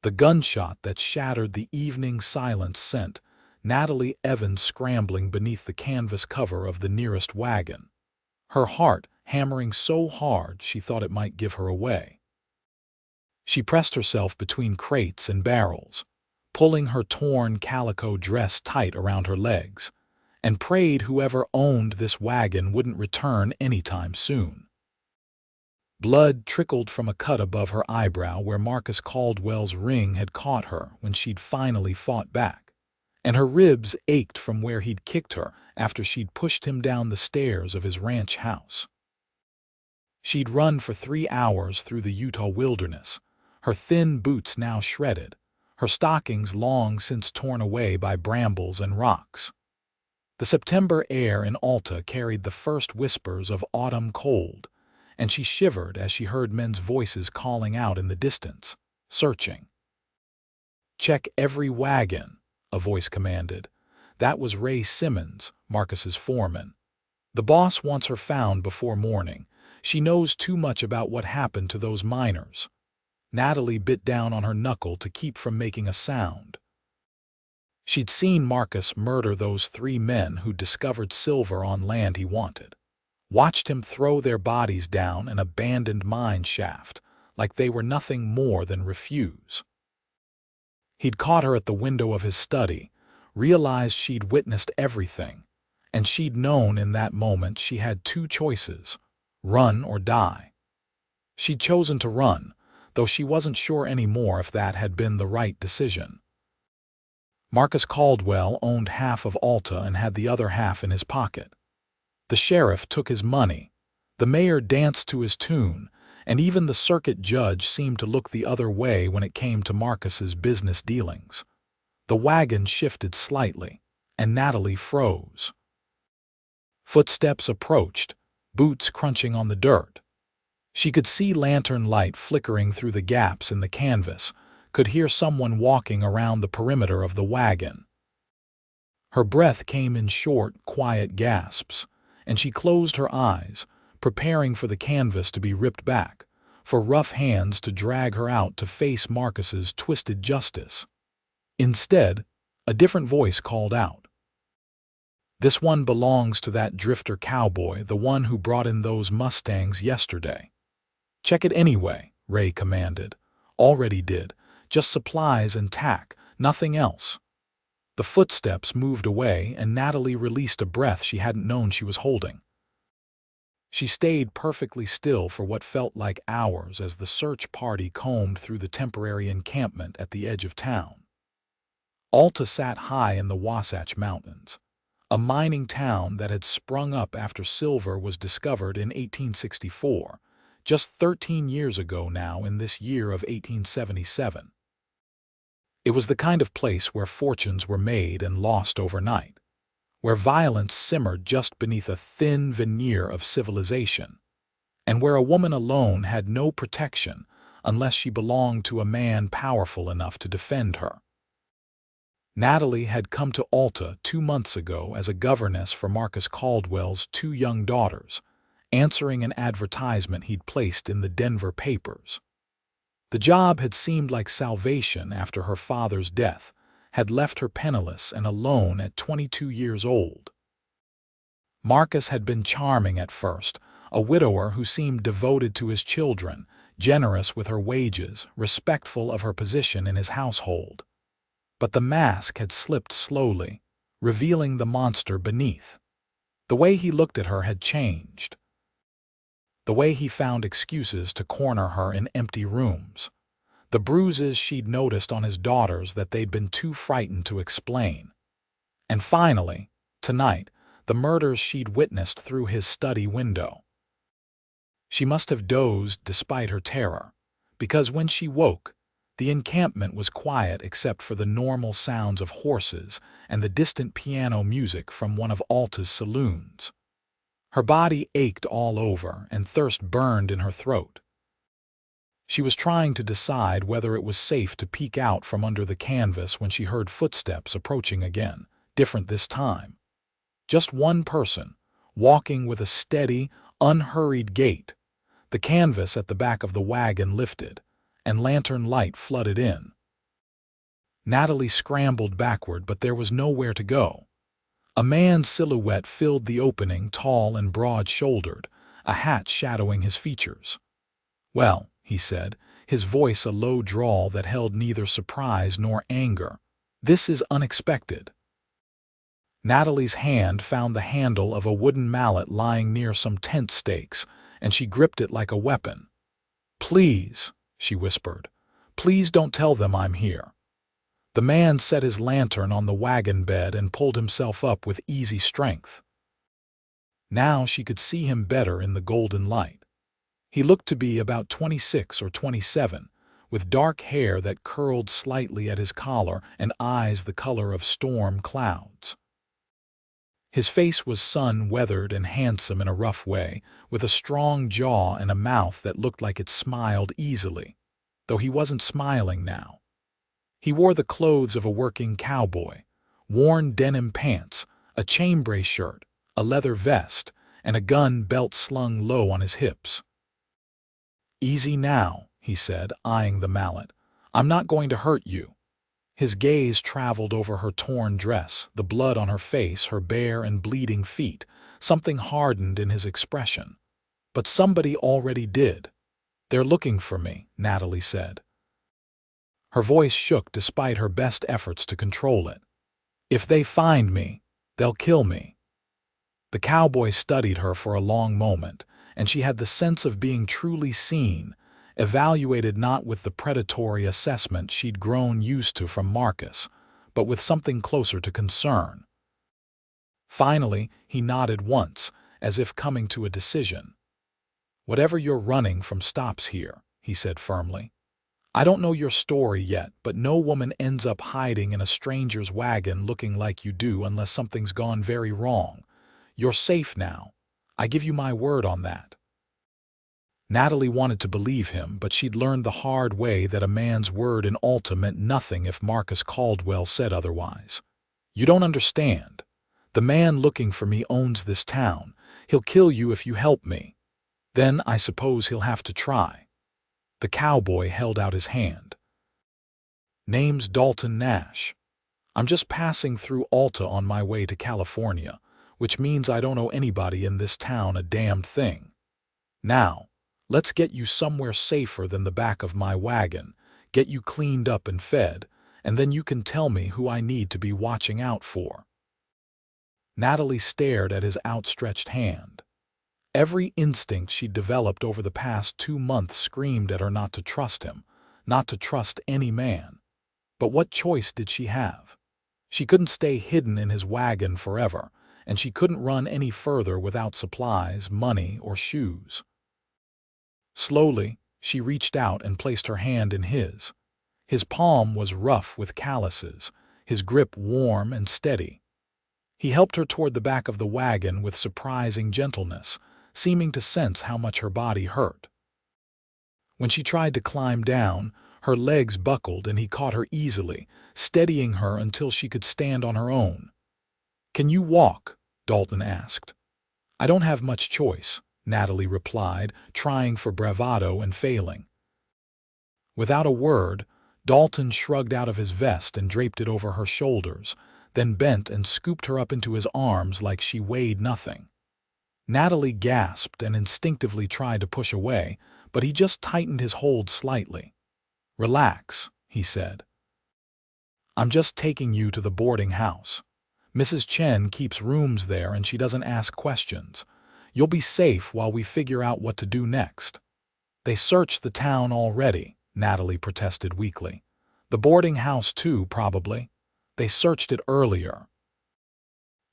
The gunshot that shattered the evening silence sent Natalie Evans scrambling beneath the canvas cover of the nearest wagon, her heart hammering so hard she thought it might give her away. She pressed herself between crates and barrels, pulling her torn calico dress tight around her legs, and prayed whoever owned this wagon wouldn't return anytime soon. Blood trickled from a cut above her eyebrow where Marcus Caldwell's ring had caught her when she'd finally fought back, and her ribs ached from where he'd kicked her after she'd pushed him down the stairs of his ranch house. She'd run for 3 hours through the Utah wilderness, her thin boots now shredded, her stockings long since torn away by brambles and rocks. The September air in Alta carried the first whispers of autumn cold, and she shivered as she heard men's voices calling out in the distance, searching. "Check every wagon," a voice commanded. That was Ray Simmons, Marcus's foreman. "The boss wants her found before morning. She knows too much about what happened to those miners." Natalie bit down on her knuckle to keep from making a sound. She'd seen Marcus murder those 3 men who'd discovered silver on land he wanted. Watched him throw their bodies down an abandoned mine shaft like they were nothing more than refuse. He'd caught her at the window of his study, realized she'd witnessed everything, and she'd known in that moment she had 2 choices, run or die. She'd chosen to run, though she wasn't sure anymore if that had been the right decision. Marcus Caldwell owned half of Alta and had the other half in his pocket. The sheriff took his money, the mayor danced to his tune, and even the circuit judge seemed to look the other way when it came to Marcus's business dealings. The wagon shifted slightly, and Natalie froze. Footsteps approached, boots crunching on the dirt. She could see lantern light flickering through the gaps in the canvas, could hear someone walking around the perimeter of the wagon. Her breath came in short, quiet gasps, and she closed her eyes, preparing for the canvas to be ripped back, for rough hands to drag her out to face Marcus's twisted justice. Instead, a different voice called out. "This one belongs to that drifter cowboy, the one who brought in those Mustangs yesterday." "Check it anyway," Ray commanded. "Already did. Just supplies and tack, nothing else." The footsteps moved away, and Natalie released a breath she hadn't known she was holding. She stayed perfectly still for what felt like hours as the search party combed through the temporary encampment at the edge of town. Alta sat high in the Wasatch Mountains, a mining town that had sprung up after silver was discovered in 1864, just 13 years ago now in this year of 1877. It was the kind of place where fortunes were made and lost overnight, where violence simmered just beneath a thin veneer of civilization, and where a woman alone had no protection unless she belonged to a man powerful enough to defend her. Natalie had come to Alta 2 months ago as a governess for Marcus Caldwell's 2 young daughters, answering an advertisement he'd placed in the Denver papers. The job had seemed like salvation after her father's death, had left her penniless and alone at 22 years old. Marcus had been charming at first, a widower who seemed devoted to his children, generous with her wages, respectful of her position in his household. But the mask had slipped slowly, revealing the monster beneath. The way he looked at her had changed. The way he found excuses to corner her in empty rooms. The bruises she'd noticed on his daughters that they'd been too frightened to explain. And finally, tonight, the murders she'd witnessed through his study window. She must have dozed despite her terror, because when she woke, the encampment was quiet except for the normal sounds of horses and the distant piano music from one of Alta's saloons. Her body ached all over and thirst burned in her throat. She was trying to decide whether it was safe to peek out from under the canvas when she heard footsteps approaching again, different this time. Just one person, walking with a steady, unhurried gait. The canvas at the back of the wagon lifted, and lantern light flooded in, Natalie scrambled backward, but there was nowhere to go. A man's silhouette filled the opening, tall and broad-shouldered, a hat shadowing his features. "Well," he said, his voice a low drawl that held neither surprise nor anger, "this is unexpected." Natalie's hand found the handle of a wooden mallet lying near some tent stakes, and she gripped it like a weapon. "Please," she whispered, "please don't tell them I'm here." The man set his lantern on the wagon bed and pulled himself up with easy strength. Now she could see him better in the golden light. He looked to be about 26 or 27, with dark hair that curled slightly at his collar and eyes the color of storm clouds. His face was sun-weathered and handsome in a rough way, with a strong jaw and a mouth that looked like it smiled easily, though he wasn't smiling now. He wore the clothes of a working cowboy, worn denim pants, a chambray shirt, a leather vest, and a gun belt slung low on his hips. "Easy now," he said, eyeing the mallet. "I'm not going to hurt you." His gaze traveled over her torn dress, the blood on her face, her bare and bleeding feet. Something hardened in his expression. "But somebody already did." "They're looking for me," Natalie said. Her voice shook despite her best efforts to control it. "If they find me, they'll kill me." The cowboy studied her for a long moment, and she had the sense of being truly seen, evaluated not with the predatory assessment she'd grown used to from Marcus, but with something closer to concern. Finally, he nodded once, as if coming to a decision. "Whatever you're running from stops here," he said firmly. "I don't know your story yet, but no woman ends up hiding in a stranger's wagon looking like you do unless something's gone very wrong. You're safe now. I give you my word on that." Natalie wanted to believe him, but she'd learned the hard way that a man's word in Alta meant nothing if Marcus Caldwell said otherwise. "You don't understand. The man looking for me owns this town. He'll kill you if you help me. Then I suppose he'll have to try." The cowboy held out his hand. "Name's Dalton Nash. I'm just passing through Alta on my way to California, which means I don't owe anybody in this town a damned thing. Now, let's get you somewhere safer than the back of my wagon, get you cleaned up and fed, and then you can tell me who I need to be watching out for." Natalie stared at his outstretched hand. Every instinct she'd developed over the past 2 months screamed at her not to trust him, not to trust any man. But what choice did she have? She couldn't stay hidden in his wagon forever, and she couldn't run any further without supplies, money, or shoes. Slowly, she reached out and placed her hand in his. His palm was rough with calluses, his grip warm and steady. He helped her toward the back of the wagon with surprising gentleness, seeming to sense how much her body hurt. When she tried to climb down, her legs buckled and he caught her easily, steadying her until she could stand on her own. "Can you walk?" Dalton asked. "I don't have much choice," Natalie replied, trying for bravado and failing. Without a word, Dalton shrugged out of his vest and draped it over her shoulders, then bent and scooped her up into his arms like she weighed nothing. Natalie gasped and instinctively tried to push away, but he just tightened his hold slightly. "Relax," he said. "I'm just taking you to the boarding house. Mrs. Chen keeps rooms there and she doesn't ask questions. You'll be safe while we figure out what to do next." "They searched the town already," Natalie protested weakly. "The boarding house too, probably. They searched it earlier.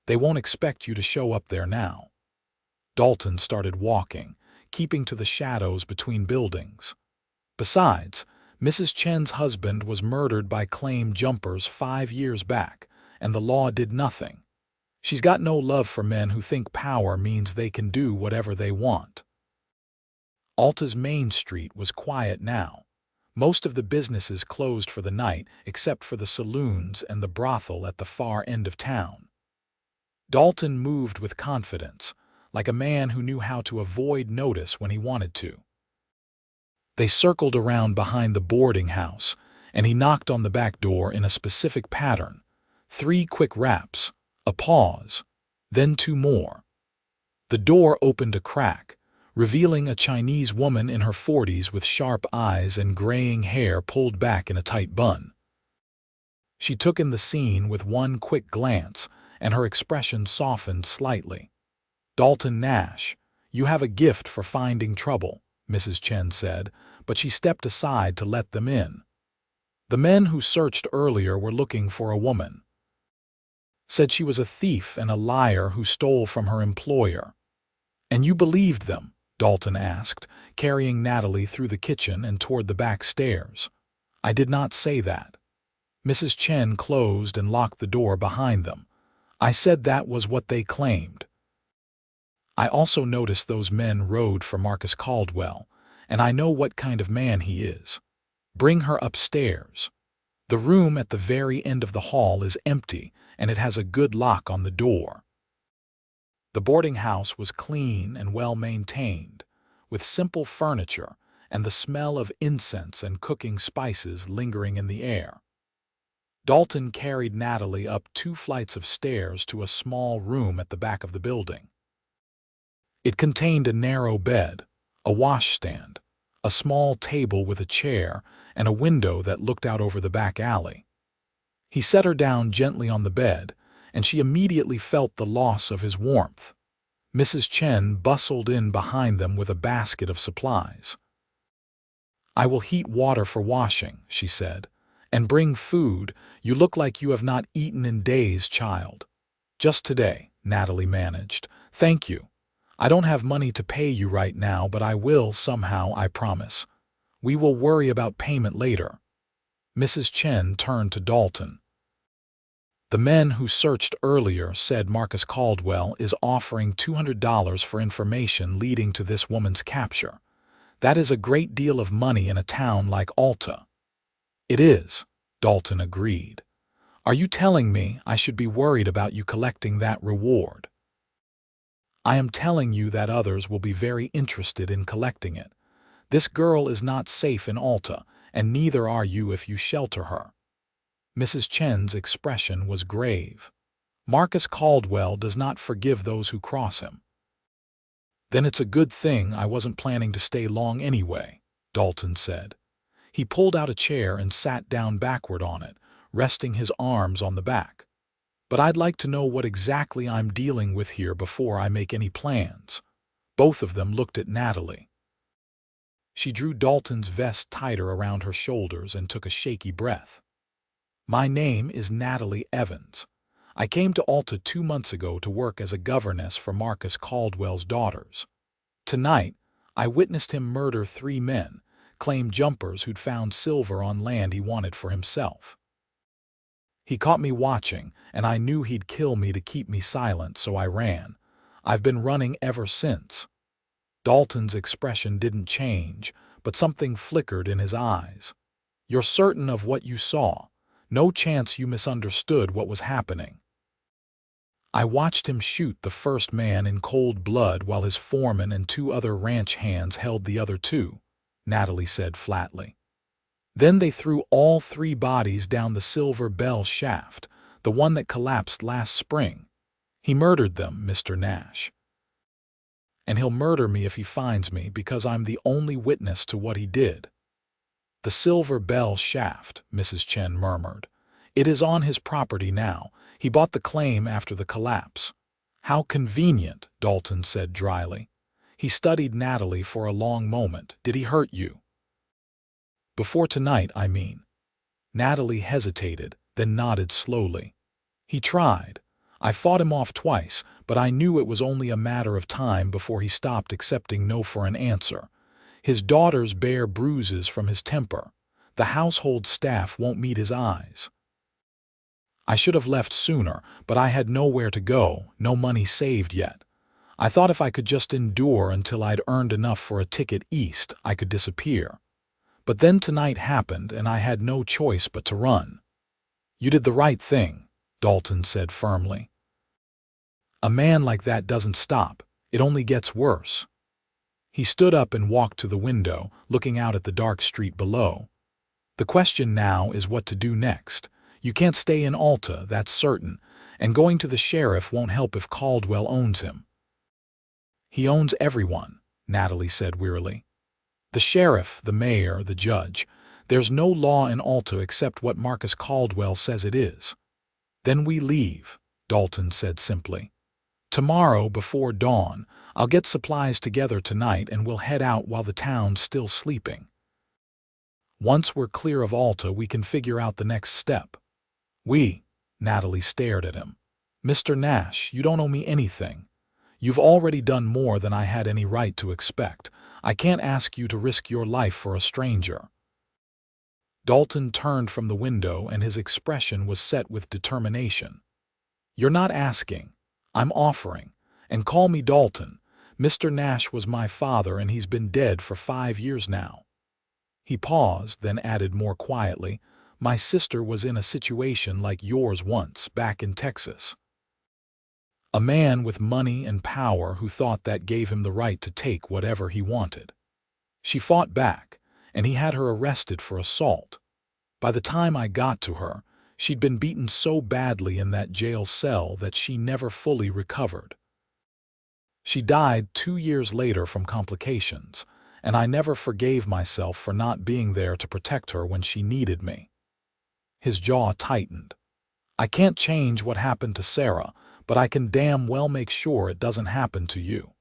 They won't expect you to show up there now." Dalton started walking, keeping to the shadows between buildings. Besides, Mrs. Chen's husband was murdered by claim jumpers 5 years back, and the law did nothing. She's got no love for men who think power means they can do whatever they want. Alta's main street was quiet now. Most of the businesses closed for the night except for the saloons and the brothel at the far end of town. Dalton moved with confidence, like a man who knew how to avoid notice when he wanted to. They circled around behind the boarding house, and he knocked on the back door in a specific pattern. 3 quick raps, a pause, then 2 more. The door opened a crack, revealing a Chinese woman in her 40s with sharp eyes and graying hair pulled back in a tight bun. She took in the scene with one quick glance, and her expression softened slightly. "Dalton Nash, you have a gift for finding trouble," Mrs. Chen said, but she stepped aside to let them in. "The men who searched earlier were looking for a woman. Said she was a thief and a liar who stole from her employer." "And you believed them?" Dalton asked, carrying Natalie through the kitchen and toward the back stairs. "I did not say that." Mrs. Chen closed and locked the door behind them. "I said that was what they claimed. I also noticed those men rode for Marcus Caldwell, and I know what kind of man he is. Bring her upstairs. The room at the very end of the hall is empty, and it has a good lock on the door." The boarding house was clean and well-maintained, with simple furniture and the smell of incense and cooking spices lingering in the air. Dalton carried Natalie up 2 flights of stairs to a small room at the back of the building. It contained a narrow bed, a washstand, a small table with a chair, and a window that looked out over the back alley. He set her down gently on the bed, and she immediately felt the loss of his warmth. Mrs. Chen bustled in behind them with a basket of supplies. "I will heat water for washing," she said, "and bring food. You look like you have not eaten in days, child." "Just today," Natalie managed. "Thank you. I don't have money to pay you right now, but I will somehow, I promise. We will worry about payment later." Mrs. Chen turned to Dalton. "The men who searched earlier said Marcus Caldwell is offering $200 for information leading to this woman's capture. That is a great deal of money in a town like Alta." "It is," Dalton agreed. "Are you telling me I should be worried about you collecting that reward?" "I am telling you that others will be very interested in collecting it. This girl is not safe in Alta, and neither are you if you shelter her." Mrs. Chen's expression was grave. "Marcus Caldwell does not forgive those who cross him." "Then it's a good thing I wasn't planning to stay long anyway," Dalton said. He pulled out a chair and sat down backward on it, resting his arms on the back. "But I'd like to know what exactly I'm dealing with here before I make any plans." Both of them looked at Natalie. She drew Dalton's vest tighter around her shoulders and took a shaky breath. "My name is Natalie Evans. I came to Alta 2 months ago to work as a governess for Marcus Caldwell's daughters. Tonight, I witnessed him murder 3 men, claimed jumpers who'd found silver on land he wanted for himself. He caught me watching, and I knew he'd kill me to keep me silent, so I ran. I've been running ever since." Dalton's expression didn't change, but something flickered in his eyes. "You're certain of what you saw? No chance you misunderstood what was happening?" "I watched him shoot the first man in cold blood while his foreman and 2 other ranch hands held the other 2, Natalie said flatly. "Then they threw all 3 bodies down the Silver Bell shaft, the one that collapsed last spring. He murdered them, Mr. Nash. And he'll murder me if he finds me because I'm the only witness to what he did." "The Silver Bell shaft," Mrs. Chen murmured. "It is on his property now. He bought the claim after the collapse." "How convenient," Dalton said dryly. He studied Natalie for a long moment. "Did he hurt you?" "Before tonight, I mean." Natalie hesitated, then nodded slowly. "He tried. I fought him off twice, but I knew it was only a matter of time before he stopped accepting no for an answer. His daughters bear bruises from his temper. The household staff won't meet his eyes. I should have left sooner, but I had nowhere to go, no money saved yet. I thought if I could just endure until I'd earned enough for a ticket east, I could disappear. But then tonight happened, and I had no choice but to run." "You did the right thing," Dalton said firmly. "A man like that doesn't stop. It only gets worse." He stood up and walked to the window, looking out at the dark street below. The question now is what to do next. You can't stay in Alta, that's certain, and going to the sheriff won't help if Caldwell owns him. He owns everyone, Natalie said wearily. The sheriff, the mayor, the judge. There's no law in Alta except what Marcus Caldwell says it is. Then we leave, Dalton said simply. Tomorrow, before dawn, I'll get supplies together tonight and we'll head out while the town's still sleeping. Once we're clear of Alta, we can figure out the next step. Natalie stared at him. Mr. Nash, you don't owe me anything. You've already done more than I had any right to expect. I can't ask you to risk your life for a stranger. Dalton turned from the window and his expression was set with determination. You're not asking. I'm offering. And call me Dalton. Mr. Nash was my father and he's been dead for 5 years now. He paused, then added more quietly, my sister was in a situation like yours once, back in Texas. A man with money and power who thought that gave him the right to take whatever he wanted. She fought back, and he had her arrested for assault. By the time I got to her, she'd been beaten so badly in that jail cell that she never fully recovered. She died 2 years later from complications, and I never forgave myself for not being there to protect her when she needed me. His jaw tightened. I can't change what happened to Sarah, but I can damn well make sure it doesn't happen to you.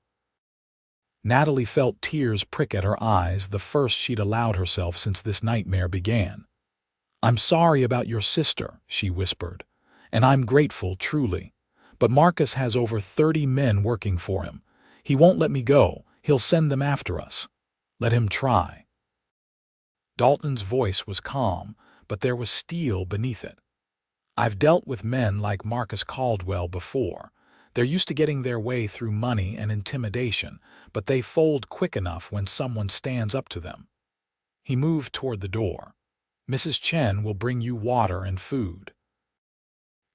Natalie felt tears prick at her eyes, the first she'd allowed herself since this nightmare began. I'm sorry about your sister, she whispered, and I'm grateful, truly. But Marcus has over 30 men working for him. He won't let me go. He'll send them after us. Let him try. Dalton's voice was calm, but there was steel beneath it. I've dealt with men like Marcus Caldwell before. They're used to getting their way through money and intimidation, but they fold quick enough when someone stands up to them. He moved toward the door. Mrs. Chen will bring you water and food.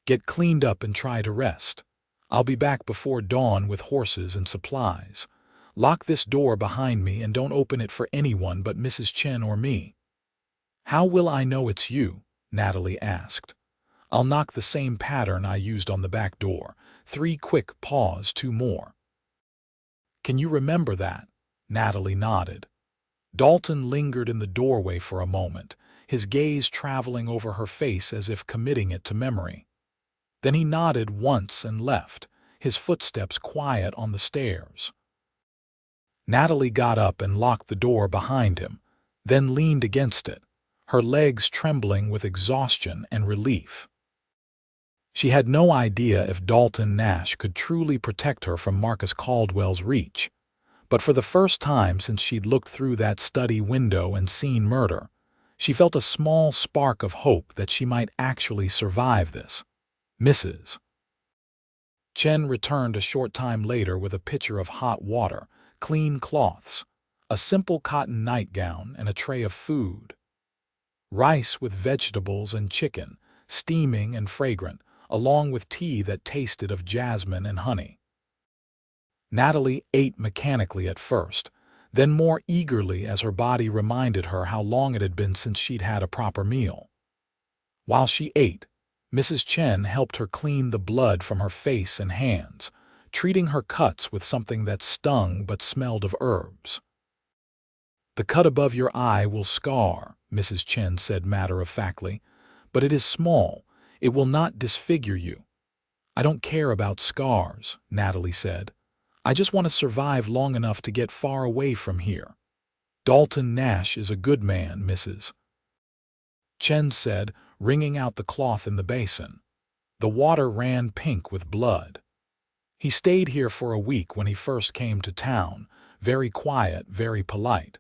Get cleaned up and try to rest. I'll be back before dawn with horses and supplies. Lock this door behind me and don't open it for anyone but Mrs. Chen or me. How will I know it's you? Natalie asked. I'll knock the same pattern I used on the back door. 3 quick paws, 2 more. Can you remember that? Natalie nodded. Dalton lingered in the doorway for a moment, his gaze traveling over her face as if committing it to memory. Then he nodded once and left, his footsteps quiet on the stairs. Natalie got up and locked the door behind him, then leaned against it, her legs trembling with exhaustion and relief. She had no idea if Dalton Nash could truly protect her from Marcus Caldwell's reach, but for the first time since she'd looked through that study window and seen murder, she felt a small spark of hope that she might actually survive this. Mrs. Chen returned a short time later with a pitcher of hot water, clean cloths, a simple cotton nightgown, and a tray of food. Rice with vegetables and chicken, steaming and fragrant, along with tea that tasted of jasmine and honey. Natalie ate mechanically at first, then more eagerly as her body reminded her how long it had been since she'd had a proper meal. While she ate, Mrs. Chen helped her clean the blood from her face and hands, treating her cuts with something that stung but smelled of herbs. The cut above your eye will scar, Mrs. Chen said matter-of-factly, but it is small. It will not disfigure you. I don't care about scars, Natalie said. I just want to survive long enough to get far away from here. Dalton Nash is a good man, Mrs. Chen said, wringing out the cloth in the basin. The water ran pink with blood. He stayed here for a week when he first came to town, very quiet, very polite.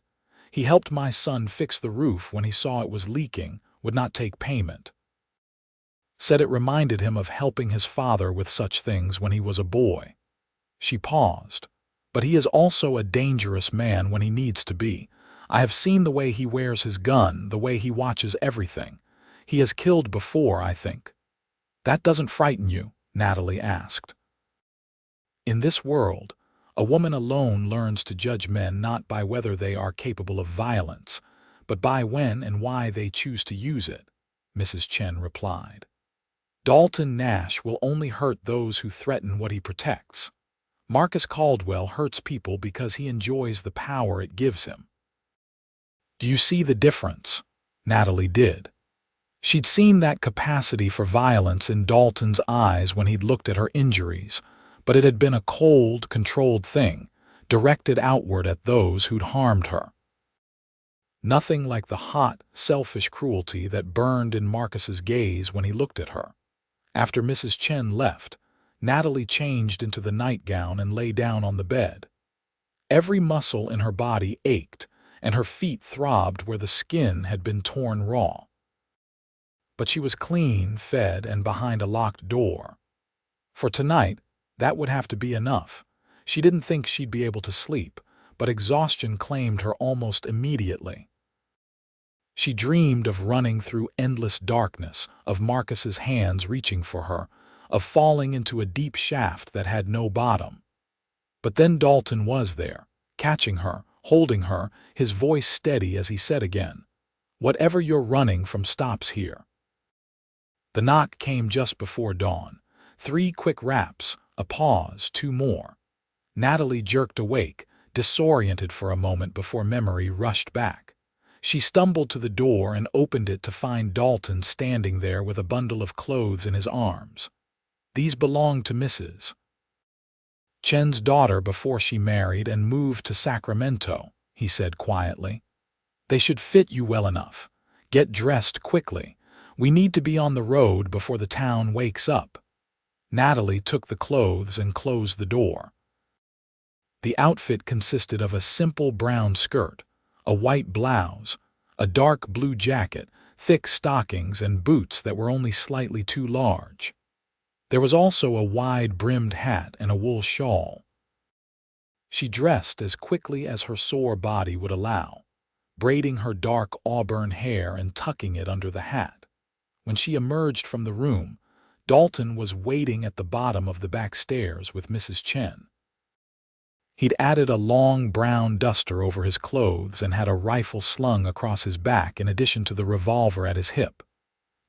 He helped my son fix the roof when he saw it was leaking, would not take payment. Said it reminded him of helping his father with such things when he was a boy. She paused. But he is also a dangerous man when he needs to be. I have seen the way he wears his gun, the way he watches everything. He has killed before, I think. That doesn't frighten you? Natalie asked. In this world, a woman alone learns to judge men not by whether they are capable of violence, but by when and why they choose to use it, Mrs. Chen replied. Dalton Nash will only hurt those who threaten what he protects. Marcus Caldwell hurts people because he enjoys the power it gives him. Do you see the difference? Natalie did. She'd seen that capacity for violence in Dalton's eyes when he'd looked at her injuries, but it had been a cold, controlled thing, directed outward at those who'd harmed her. Nothing like the hot, selfish cruelty that burned in Marcus's gaze when he looked at her. After Mrs. Chen left, Natalie changed into the nightgown and lay down on the bed. Every muscle in her body ached, and her feet throbbed where the skin had been torn raw. But she was clean, fed, and behind a locked door. For tonight, that would have to be enough. She didn't think she'd be able to sleep, but exhaustion claimed her almost immediately. She dreamed of running through endless darkness, of Marcus's hands reaching for her, of falling into a deep shaft that had no bottom. But then Dalton was there, catching her, holding her, his voice steady as he said again, "Whatever you're running from stops here." The knock came just before dawn. 3 quick raps, a pause, 2 more. Natalie jerked awake, disoriented for a moment before memory rushed back. She stumbled to the door and opened it to find Dalton standing there with a bundle of clothes in his arms. "These belonged to Mrs. Chen's daughter before she married and moved to Sacramento," he said quietly. "They should fit you well enough. Get dressed quickly. We need to be on the road before the town wakes up." Natalie took the clothes and closed the door. The outfit consisted of a simple brown skirt, a white blouse, a dark blue jacket, thick stockings, and boots that were only slightly too large. There was also a wide-brimmed hat and a wool shawl. She dressed as quickly as her sore body would allow, braiding her dark auburn hair and tucking it under the hat. When she emerged from the room, Dalton was waiting at the bottom of the back stairs with Mrs. Chen. He'd added a long brown duster over his clothes and had a rifle slung across his back in addition to the revolver at his hip.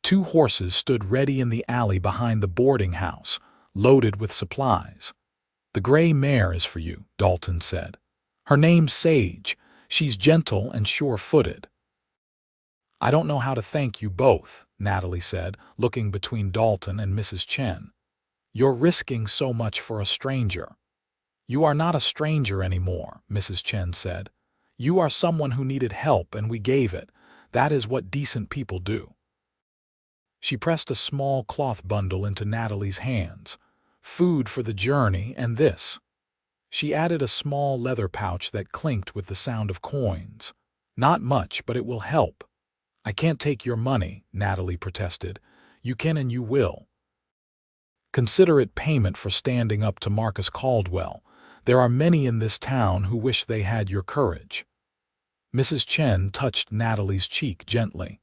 2 horses stood ready in the alley behind the boarding house, loaded with supplies. "The gray mare is for you," Dalton said. "Her name's Sage. She's gentle and sure-footed." "I don't know how to thank you both," Natalie said, looking between Dalton and Mrs. Chen. "You're risking so much for a stranger." "You are not a stranger anymore," Mrs. Chen said. "You are someone who needed help and we gave it. That is what decent people do." She pressed a small cloth bundle into Natalie's hands. "Food for the journey and this." She added a small leather pouch that clinked with the sound of coins. "Not much, but it will help." "I can't take your money," Natalie protested. "You can and you will. Consider it payment for standing up to Marcus Caldwell. There are many in this town who wish they had your courage." Mrs. Chen touched Natalie's cheek gently.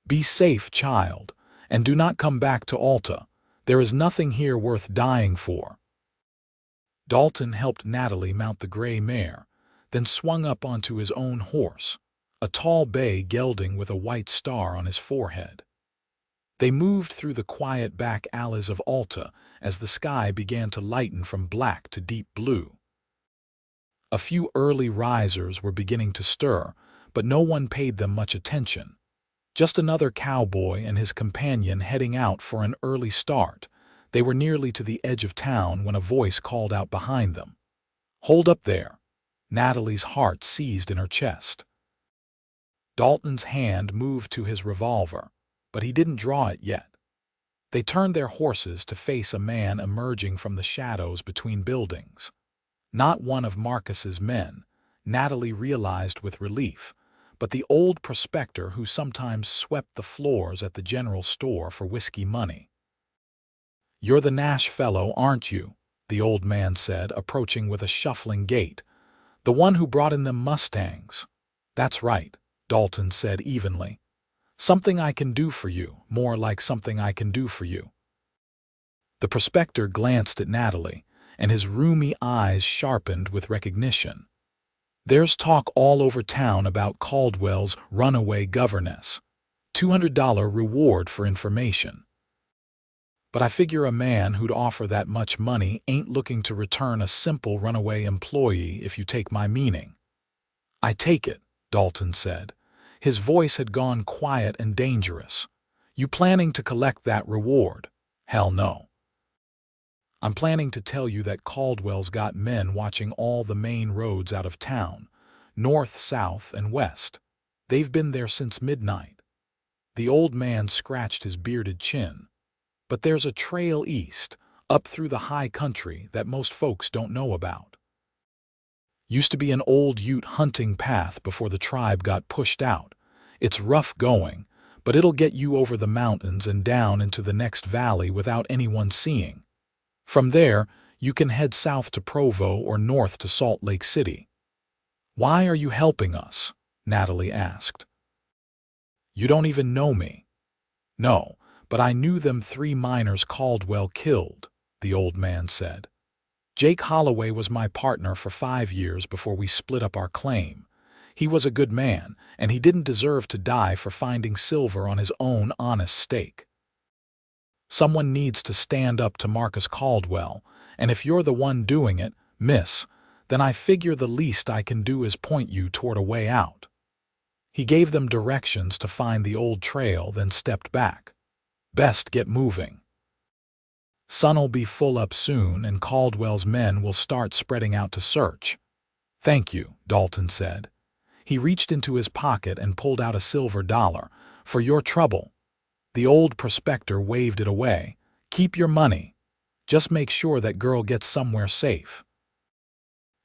"Be safe, child, and do not come back to Alta. There is nothing here worth dying for." Dalton helped Natalie mount the gray mare, then swung up onto his own horse, a tall bay gelding with a white star on his forehead. They moved through the quiet back alleys of Alta as the sky began to lighten from black to deep blue. A few early risers were beginning to stir, but no one paid them much attention. Just another cowboy and his companion heading out for an early start. They were nearly to the edge of town when a voice called out behind them. "Hold up there!" Natalie's heart seized in her chest. Dalton's hand moved to his revolver, but he didn't draw it yet. They turned their horses to face a man emerging from the shadows between buildings. Not one of Marcus's men, Natalie realized with relief, but the old prospector who sometimes swept the floors at the general store for whiskey money. "You're the Nash fellow, aren't you?" the old man said, approaching with a shuffling gait. "The one who brought in them Mustangs." "That's right," Dalton said evenly. "Something I can do for you, more like something I can do for you." The prospector glanced at Natalie, and his rheumy eyes sharpened with recognition. There's talk all over town about Caldwell's runaway governess. $200 reward for information. But I figure a man who'd offer that much money ain't looking to return a simple runaway employee, if you take my meaning. I take it, Dalton said. His voice had gone quiet and dangerous. You planning to collect that reward? Hell no. I'm planning to tell you that Caldwell's got men watching all the main roads out of town, north, south, and west. They've been there since midnight. The old man scratched his bearded chin. But there's a trail east, up through the high country that most folks don't know about. Used to be an old Ute hunting path before the tribe got pushed out. It's rough going, but it'll get you over the mountains and down into the next valley without anyone seeing. From there, you can head south to Provo or north to Salt Lake City. Why are you helping us? Natalie asked. You don't even know me. No, but I knew them 3 miners Caldwell killed, the old man said. Jake Holloway was my partner for 5 years before we split up our claim. He was a good man, and he didn't deserve to die for finding silver on his own honest stake. Someone needs to stand up to Marcus Caldwell, and if you're the one doing it, miss, then I figure the least I can do is point you toward a way out. He gave them directions to find the old trail, then stepped back. Best get moving. Sun'll be full up soon, and Caldwell's men will start spreading out to search. Thank you, Dalton said. He reached into his pocket and pulled out a silver dollar. For your trouble. The old prospector waved it away. Keep your money. Just make sure that girl gets somewhere safe.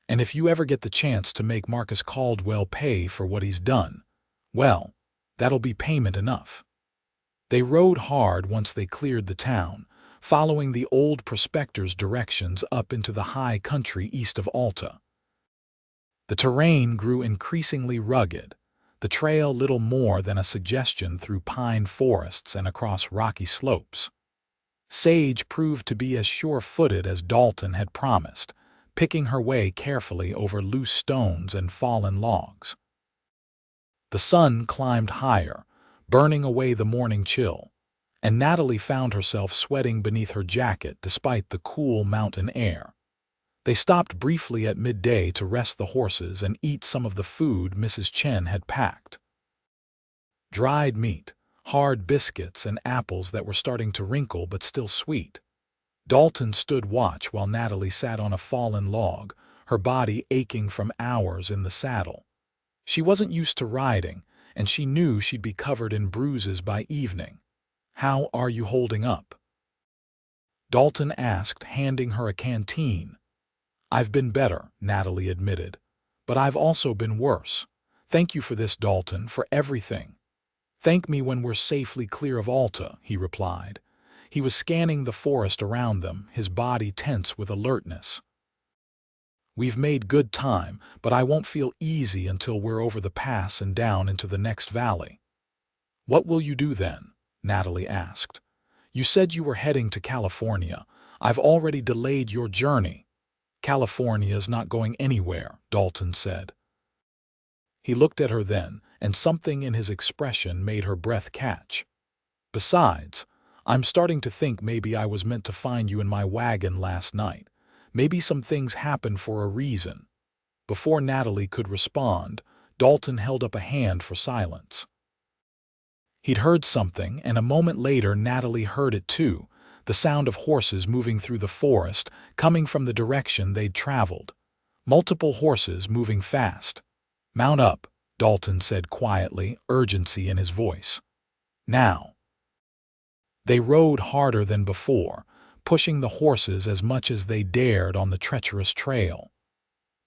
And if you ever get the chance to make Marcus Caldwell pay for what he's done, well, that'll be payment enough. They rode hard once they cleared the town, following the old prospector's directions up into the high country east of Alta. The terrain grew increasingly rugged, the trail little more than a suggestion through pine forests and across rocky slopes. Sage proved to be as sure-footed as Dalton had promised, picking her way carefully over loose stones and fallen logs. The sun climbed higher, burning away the morning chill, and Natalie found herself sweating beneath her jacket despite the cool mountain air. They stopped briefly at midday to rest the horses and eat some of the food Mrs. Chen had packed. Dried meat, hard biscuits, and apples that were starting to wrinkle but still sweet. Dalton stood watch while Natalie sat on a fallen log, her body aching from hours in the saddle. She wasn't used to riding, and she knew she'd be covered in bruises by evening. How are you holding up? Dalton asked, handing her a canteen. I've been better, Natalie admitted, but I've also been worse. Thank you for this, Dalton, for everything. Thank me when we're safely clear of Alta, he replied. He was scanning the forest around them, his body tense with alertness. We've made good time, but I won't feel easy until we're over the pass and down into the next valley. What will you do then? Natalie asked. You said you were heading to California. I've already delayed your journey. California's not going anywhere, Dalton said. He looked at her then, and something in his expression made her breath catch. Besides, I'm starting to think maybe I was meant to find you in my wagon last night. Maybe some things happen for a reason. Before Natalie could respond, Dalton held up a hand for silence. He'd heard something, and a moment later Natalie heard it too, the sound of horses moving through the forest, coming from the direction they'd traveled. Multiple horses moving fast. Mount up, Dalton said quietly, urgency in his voice. Now. They rode harder than before, pushing the horses as much as they dared on the treacherous trail.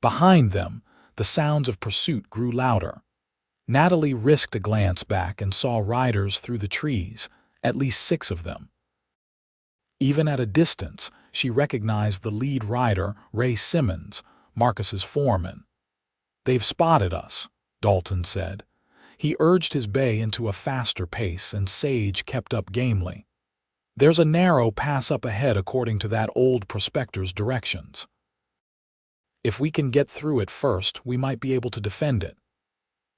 Behind them, the sounds of pursuit grew louder. Natalie risked a glance back and saw riders through the trees, at least 6 of them. Even at a distance, she recognized the lead rider, Ray Simmons, Marcus's foreman. They've spotted us, Dalton said. He urged his bay into a faster pace, and Sage kept up gamely. There's a narrow pass up ahead according to that old prospector's directions. If we can get through it first, we might be able to defend it.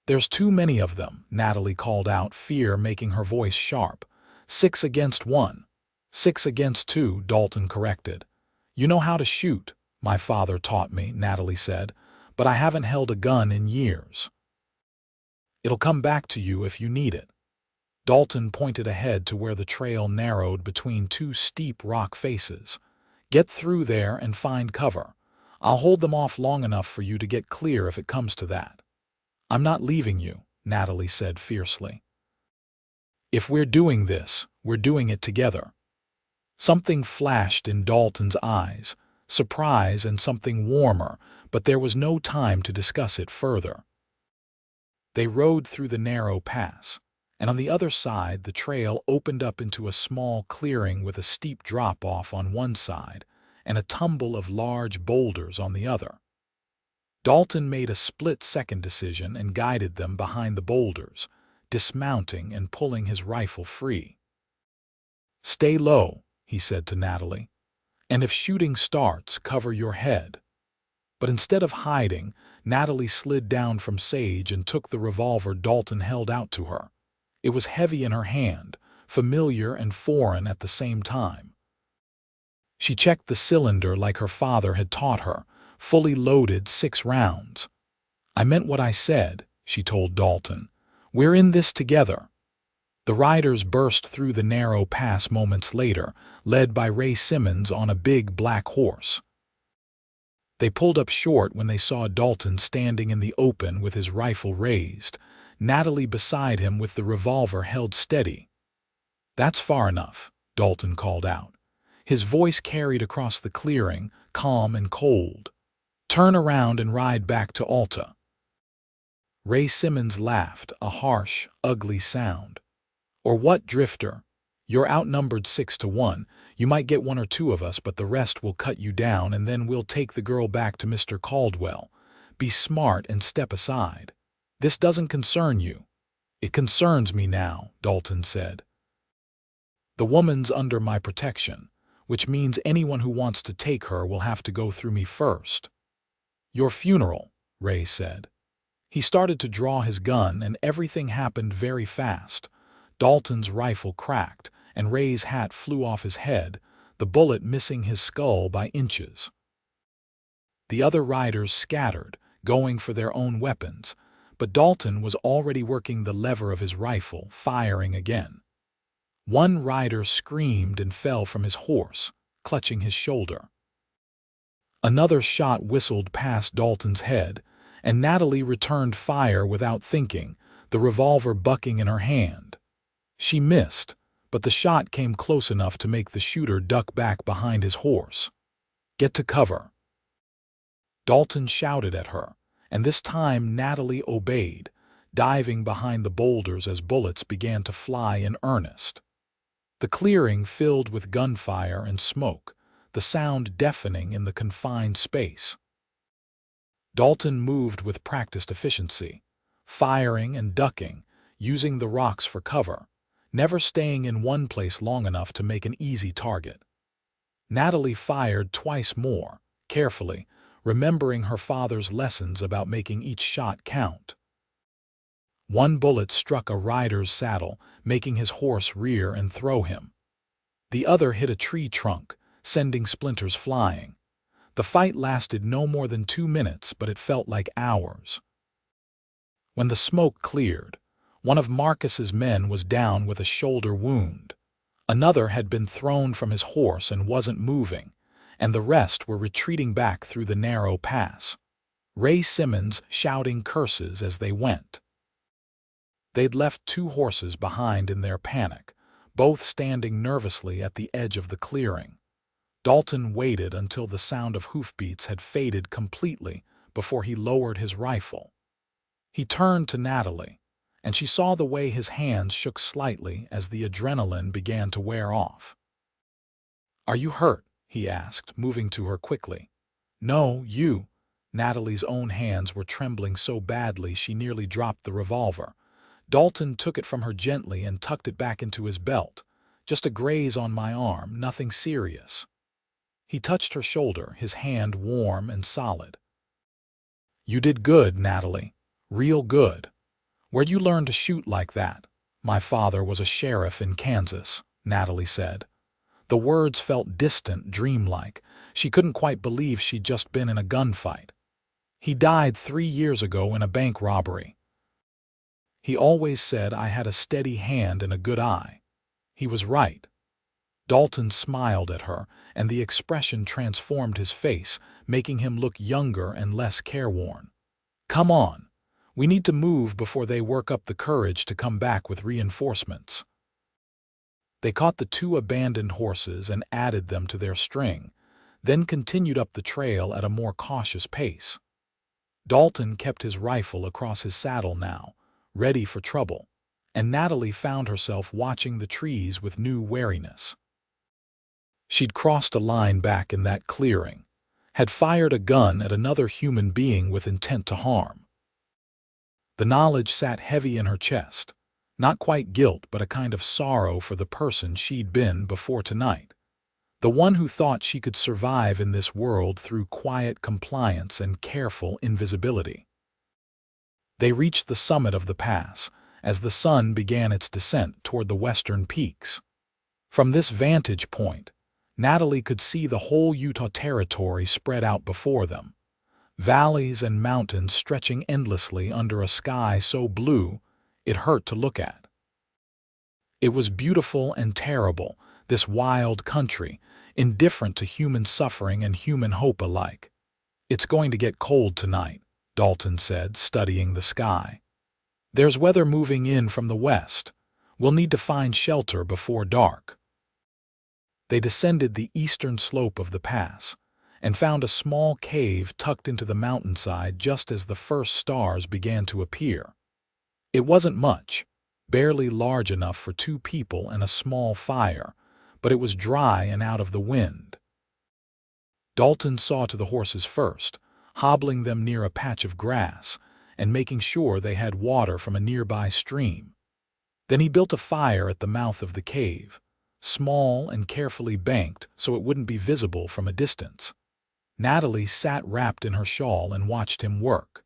There's too many of them, Natalie called out, fear making her voice sharp. 6 against 1. 6 against 2, Dalton corrected. You know how to shoot, my father taught me, Natalie said, but I haven't held a gun in years. It'll come back to you if you need it. Dalton pointed ahead to where the trail narrowed between two steep rock faces. Get through there and find cover. I'll hold them off long enough for you to get clear if it comes to that. I'm not leaving you, Natalie said fiercely. If we're doing this, we're doing it together. Something flashed in Dalton's eyes, surprise and something warmer, but there was no time to discuss it further. They rode through the narrow pass, and on the other side the trail opened up into a small clearing with a steep drop-off on one side and a tumble of large boulders on the other. Dalton made a split-second decision and guided them behind the boulders, dismounting and pulling his rifle free. Stay low, he said to Natalie, and if shooting starts, cover your head. But instead of hiding, Natalie slid down from Sage and took the revolver Dalton held out to her. It was heavy in her hand, familiar and foreign at the same time. She checked the cylinder like her father had taught her, fully loaded 6 rounds. I meant what I said, she told Dalton. We're in this together. The riders burst through the narrow pass moments later, led by Ray Simmons on a big black horse. They pulled up short when they saw Dalton standing in the open with his rifle raised, Natalie beside him with the revolver held steady. That's far enough, Dalton called out. His voice carried across the clearing, calm and cold. Turn around and ride back to Alta. Ray Simmons laughed, a harsh, ugly sound. Or what, Drifter? You're outnumbered 6 to 1. You might get 1 or 2 of us, but the rest will cut you down, and then we'll take the girl back to Mr. Caldwell. Be smart and step aside. This doesn't concern you. It concerns me now, Dalton said. The woman's under my protection, which means anyone who wants to take her will have to go through me first. Your funeral, Ray said. He started to draw his gun, and everything happened very fast. Dalton's rifle cracked, and Ray's hat flew off his head, the bullet missing his skull by inches. The other riders scattered, going for their own weapons, but Dalton was already working the lever of his rifle, firing again. One rider screamed and fell from his horse, clutching his shoulder. Another shot whistled past Dalton's head, and Natalie returned fire without thinking, the revolver bucking in her hand. She missed, but the shot came close enough to make the shooter duck back behind his horse. Get to cover. Dalton shouted at her, and this time Natalie obeyed, diving behind the boulders as bullets began to fly in earnest. The clearing filled with gunfire and smoke, the sound deafening in the confined space. Dalton moved with practiced efficiency, firing and ducking, using the rocks for cover, never staying in one place long enough to make an easy target. Natalie fired twice more, carefully, remembering her father's lessons about making each shot count. One bullet struck a rider's saddle, making his horse rear and throw him. The other hit a tree trunk, sending splinters flying. The fight lasted no more than 2 minutes, but it felt like hours. When the smoke cleared, one of Marcus's men was down with a shoulder wound. Another had been thrown from his horse and wasn't moving, and the rest were retreating back through the narrow pass. Ray Simmons shouting curses as they went. They'd left 2 horses behind in their panic, both standing nervously at the edge of the clearing. Dalton waited until the sound of hoofbeats had faded completely before he lowered his rifle. He turned to Natalie, and she saw the way his hands shook slightly as the adrenaline began to wear off. "Are you hurt?" he asked, moving to her quickly. "No, you." Natalie's own hands were trembling so badly she nearly dropped the revolver. Dalton took it from her gently and tucked it back into his belt. "Just a graze on my arm, nothing serious." He touched her shoulder, his hand warm and solid. You did good, Natalie. Real good. Where'd you learn to shoot like that? My father was a sheriff in Kansas, Natalie said. The words felt distant, dreamlike. She couldn't quite believe she'd just been in a gunfight. He died 3 years ago in a bank robbery. He always said I had a steady hand and a good eye. He was right. Dalton smiled at her, and the expression transformed his face, making him look younger and less careworn. Come on. We need to move before they work up the courage to come back with reinforcements. They caught the 2 abandoned horses and added them to their string, then continued up the trail at a more cautious pace. Dalton kept his rifle across his saddle now, ready for trouble, and Natalie found herself watching the trees with new wariness. She'd crossed a line back in that clearing, had fired a gun at another human being with intent to harm. The knowledge sat heavy in her chest, not quite guilt but a kind of sorrow for the person she'd been before tonight, the one who thought she could survive in this world through quiet compliance and careful invisibility. They reached the summit of the pass as the sun began its descent toward the western peaks. From this vantage point, Natalie could see the whole Utah territory spread out before them, valleys and mountains stretching endlessly under a sky so blue it hurt to look at. It was beautiful and terrible, this wild country, indifferent to human suffering and human hope alike. It's going to get cold tonight, Dalton said, studying the sky. There's weather moving in from the west. We'll need to find shelter before dark. They descended the eastern slope of the pass and found a small cave tucked into the mountainside just as the first stars began to appear. It wasn't much, barely large enough for 2 people and a small fire, but it was dry and out of the wind. Dalton saw to the horses first, hobbling them near a patch of grass and making sure they had water from a nearby stream. Then he built a fire at the mouth of the cave, small and carefully banked so it wouldn't be visible from a distance. Natalie sat wrapped in her shawl and watched him work.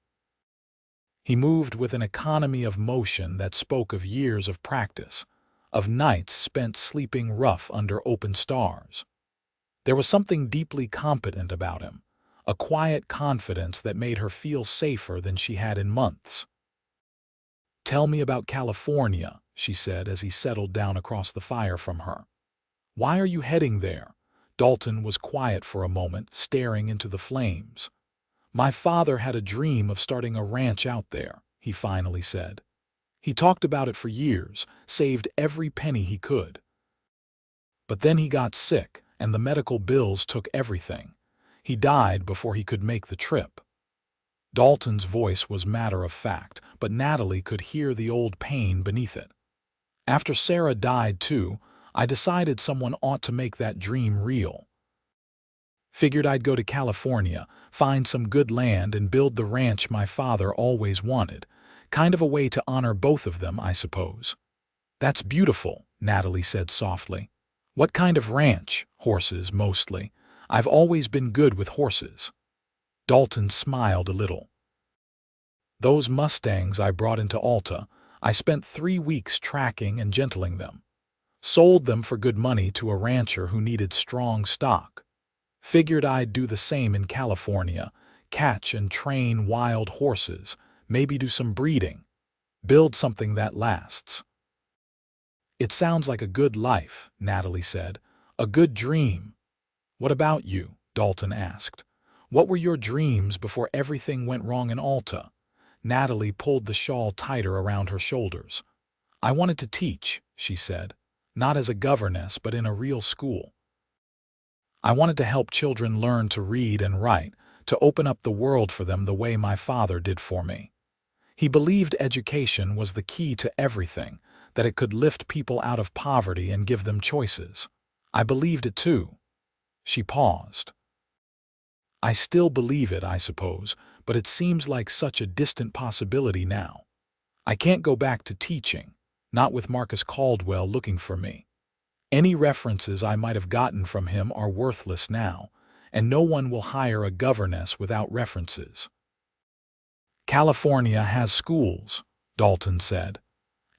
He moved with an economy of motion that spoke of years of practice, of nights spent sleeping rough under open stars. There was something deeply competent about him, a quiet confidence that made her feel safer than she had in months. "Tell me about California," she said as he settled down across the fire from her. "Why are you heading there?" Dalton was quiet for a moment, staring into the flames. "My father had a dream of starting a ranch out there," he finally said. "He talked about it for years, saved every penny he could. But then he got sick, and the medical bills took everything. He died before he could make the trip." Dalton's voice was matter-of-fact, but Natalie could hear the old pain beneath it. "After Sarah died, too, I decided someone ought to make that dream real. Figured I'd go to California, find some good land and build the ranch my father always wanted. Kind of a way to honor both of them, I suppose." "That's beautiful," Natalie said softly. "What kind of ranch?" "Horses, mostly. I've always been good with horses." Dalton smiled a little. "Those Mustangs I brought into Alta, I spent 3 weeks tracking and gentling them. Sold them for good money to a rancher who needed strong stock. Figured I'd do the same in California, catch and train wild horses, maybe do some breeding, build something that lasts." "It sounds like a good life," Natalie said. "A good dream." "What about you?" Dalton asked. "What were your dreams before everything went wrong in Alta?" Natalie pulled the shawl tighter around her shoulders. "I wanted to teach," she said. "Not as a governess, but in a real school. I wanted to help children learn to read and write, to open up the world for them the way my father did for me. He believed education was the key to everything, that it could lift people out of poverty and give them choices. I believed it too." She paused. "I still believe it, I suppose, but it seems like such a distant possibility now. I can't go back to teaching, not with Marcus Caldwell looking for me. Any references I might have gotten from him are worthless now, and no one will hire a governess without references." California has schools, Dalton said,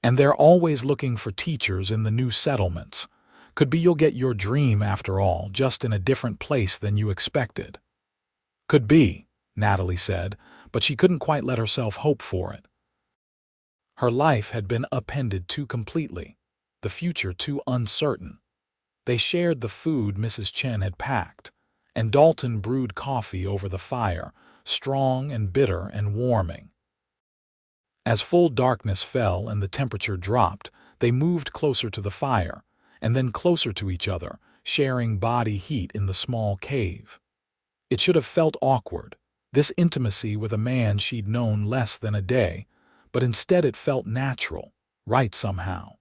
and they're always looking for teachers in the new settlements. Could be you'll get your dream after all, just in a different place than you expected. Could be, Natalie said, but she couldn't quite let herself hope for it. Her life had been upended too completely, the future too uncertain. They shared the food Mrs. Chen had packed, and Dalton brewed coffee over the fire, strong and bitter and warming. As full darkness fell and the temperature dropped, they moved closer to the fire, and then closer to each other, sharing body heat in the small cave. It should have felt awkward, this intimacy with a man she'd known less than a day, but instead it felt natural, right somehow.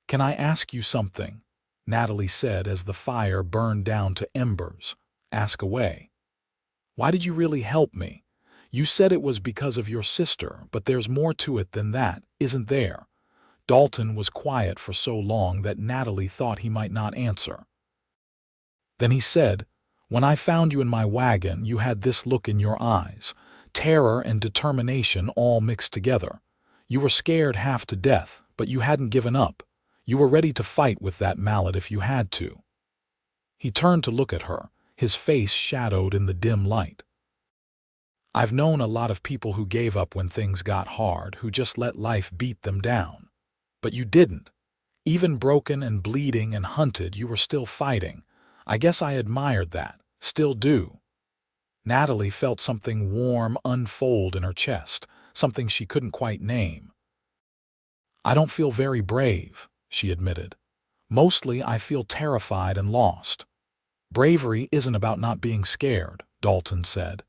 "Can I ask you something?" Natalie said as the fire burned down to embers. "Ask away." "Why did you really help me? You said it was because of your sister, but there's more to it than that, isn't there?" Dalton was quiet for so long that Natalie thought he might not answer. Then he said, "When I found you in my wagon, you had this look in your eyes, terror and determination all mixed together. You were scared half to death, but you hadn't given up. You were ready to fight with that mallet if you had to." He turned to look at her, his face shadowed in the dim light. "I've known a lot of people who gave up when things got hard, who just let life beat them down. But you didn't. Even broken and bleeding and hunted, you were still fighting. I guess I admired that, still do." Natalie felt something warm unfold in her chest, something she couldn't quite name. "I don't feel very brave," she admitted. "Mostly I feel terrified and lost." "Bravery isn't about not being scared," Dalton said.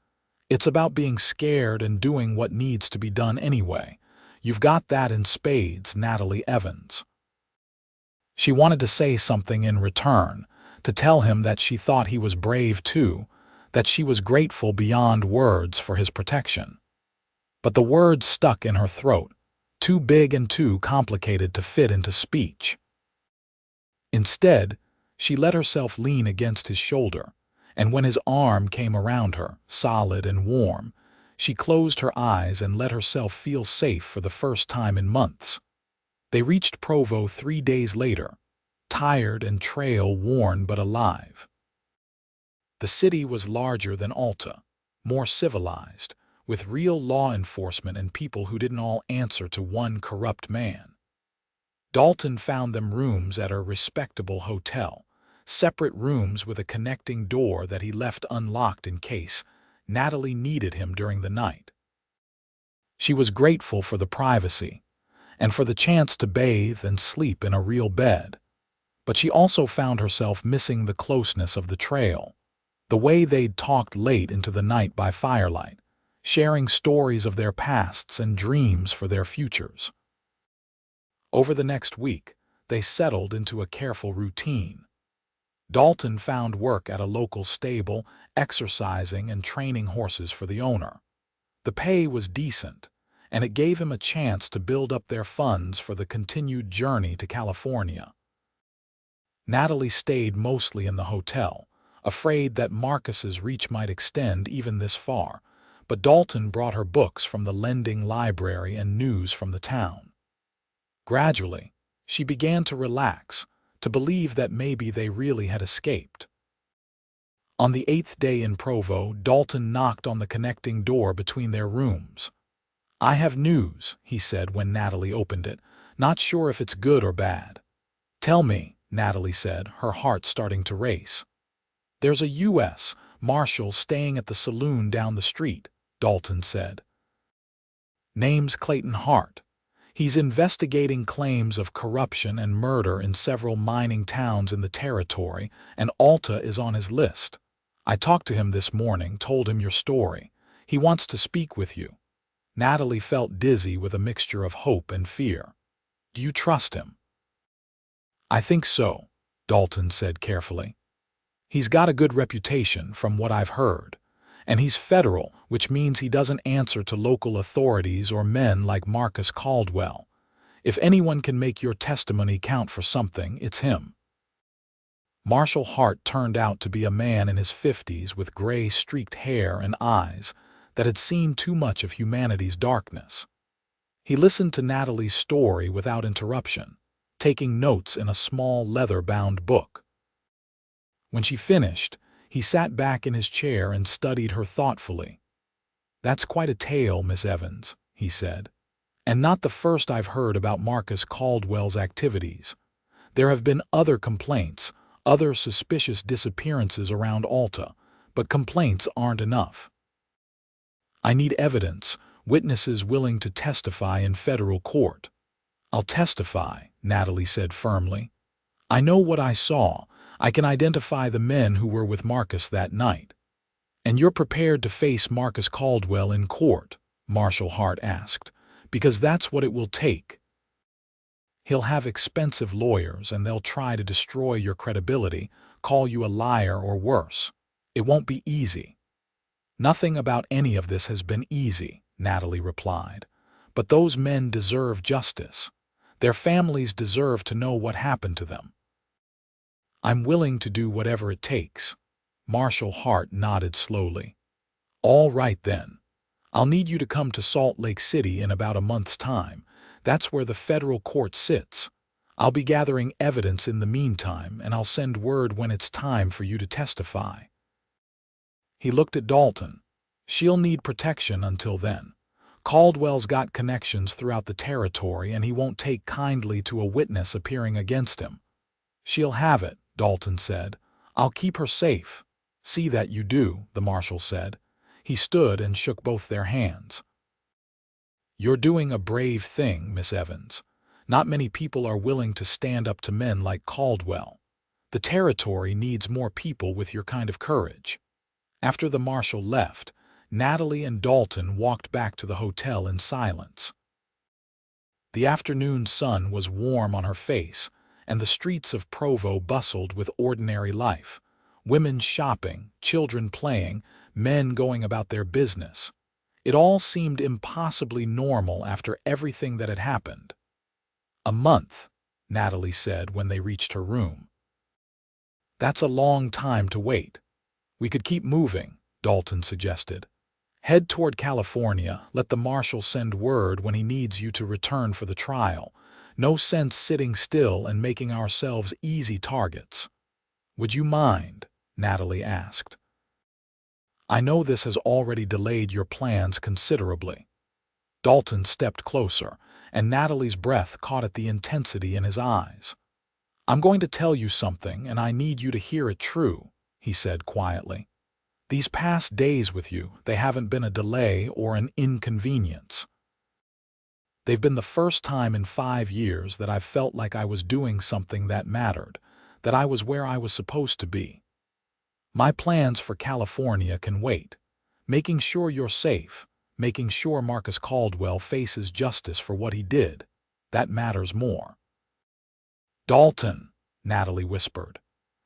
"It's about being scared and doing what needs to be done anyway. You've got that in spades, Natalie Evans." She wanted to say something in return, to tell him that she thought he was brave too, that she was grateful beyond words for his protection. But the words stuck in her throat, too big and too complicated to fit into speech. Instead, she let herself lean against his shoulder, and when his arm came around her, solid and warm, she closed her eyes and let herself feel safe for the first time in months. They reached Provo 3 days later, tired and trail-worn but alive. The city was larger than Alta, more civilized, with real law enforcement and people who didn't all answer to one corrupt man. Dalton found them rooms at a respectable hotel, separate rooms with a connecting door that he left unlocked in case Natalie needed him during the night. She was grateful for the privacy, and for the chance to bathe and sleep in a real bed. But she also found herself missing the closeness of the trail, the way they'd talked late into the night by firelight, sharing stories of their pasts and dreams for their futures. Over the next week, they settled into a careful routine. Dalton found work at a local stable, exercising and training horses for the owner. The pay was decent, and it gave him a chance to build up their funds for the continued journey to California. Natalie stayed mostly in the hotel, afraid that Marcus's reach might extend even this far, but Dalton brought her books from the lending library and news from the town. Gradually, she began to relax, to believe that maybe they really had escaped. On the 8th day in Provo, Dalton knocked on the connecting door between their rooms. "I have news," he said when Natalie opened it, "not sure if it's good or bad." "Tell me," Natalie said, her heart starting to race. "There's a U.S. Marshal staying at the saloon down the street," Dalton said. "Name's Clayton Hart. He's investigating claims of corruption and murder in several mining towns in the territory, and Alta is on his list. I talked to him this morning, told him your story. He wants to speak with you." Natalie felt dizzy with a mixture of hope and fear. "Do you trust him?" "I think so," Dalton said carefully. "He's got a good reputation from what I've heard, and he's federal, which means he doesn't answer to local authorities or men like Marcus Caldwell. If anyone can make your testimony count for something, it's him." Marshal Hart turned out to be a man in his 50s with gray streaked hair and eyes that had seen too much of humanity's darkness. He listened to Natalie's story without interruption, taking notes in a small leather-bound book. When she finished, he sat back in his chair and studied her thoughtfully. "That's quite a tale, Miss Evans," he said, "and not the first I've heard about Marcus Caldwell's activities. There have been other complaints, other suspicious disappearances around Alta, but complaints aren't enough. I need evidence, witnesses willing to testify in federal court." "I'll testify," Natalie said firmly. "I know what I saw. I can identify the men who were with Marcus that night." "And you're prepared to face Marcus Caldwell in court?" Marshall Hart asked. "Because that's what it will take. He'll have expensive lawyers and they'll try to destroy your credibility, call you a liar or worse. It won't be easy." "Nothing about any of this has been easy," Natalie replied. "But those men deserve justice. Their families deserve to know what happened to them." "I'm willing to do whatever it takes." Marshall Hart nodded slowly. "All right then. I'll need you to come to Salt Lake City in about a month's time. That's where the federal court sits. I'll be gathering evidence in the meantime, and I'll send word when it's time for you to testify." He looked at Dalton. "She'll need protection until then. Caldwell's got connections throughout the territory, and he won't take kindly to a witness appearing against him." "She'll have it," Dalton said. "I'll keep her safe." "See that you do," the marshal said. He stood and shook both their hands. "You're doing a brave thing, Miss Evans. Not many people are willing to stand up to men like Caldwell. The territory needs more people with your kind of courage." After the marshal left, Natalie and Dalton walked back to the hotel in silence. The afternoon sun was warm on her face, and the streets of Provo bustled with ordinary life. Women shopping, children playing, men going about their business. It all seemed impossibly normal after everything that had happened. "A month," Natalie said when they reached her room. "That's a long time to wait. We could keep moving," Dalton suggested. "Head toward California, let the marshal send word when he needs you to return for the trial. No sense sitting still and making ourselves easy targets." "Would you mind?" Natalie asked. "I know this has already delayed your plans considerably." Dalton stepped closer, and Natalie's breath caught at the intensity in his eyes. "I'm going to tell you something, and I need you to hear it true," he said quietly. "These past days with you, they haven't been a delay or an inconvenience. They've been the first time in 5 years that I've felt like I was doing something that mattered, that I was where I was supposed to be. My plans for California can wait. Making sure you're safe, making sure Marcus Caldwell faces justice for what he did, that matters more." "Dalton," Natalie whispered.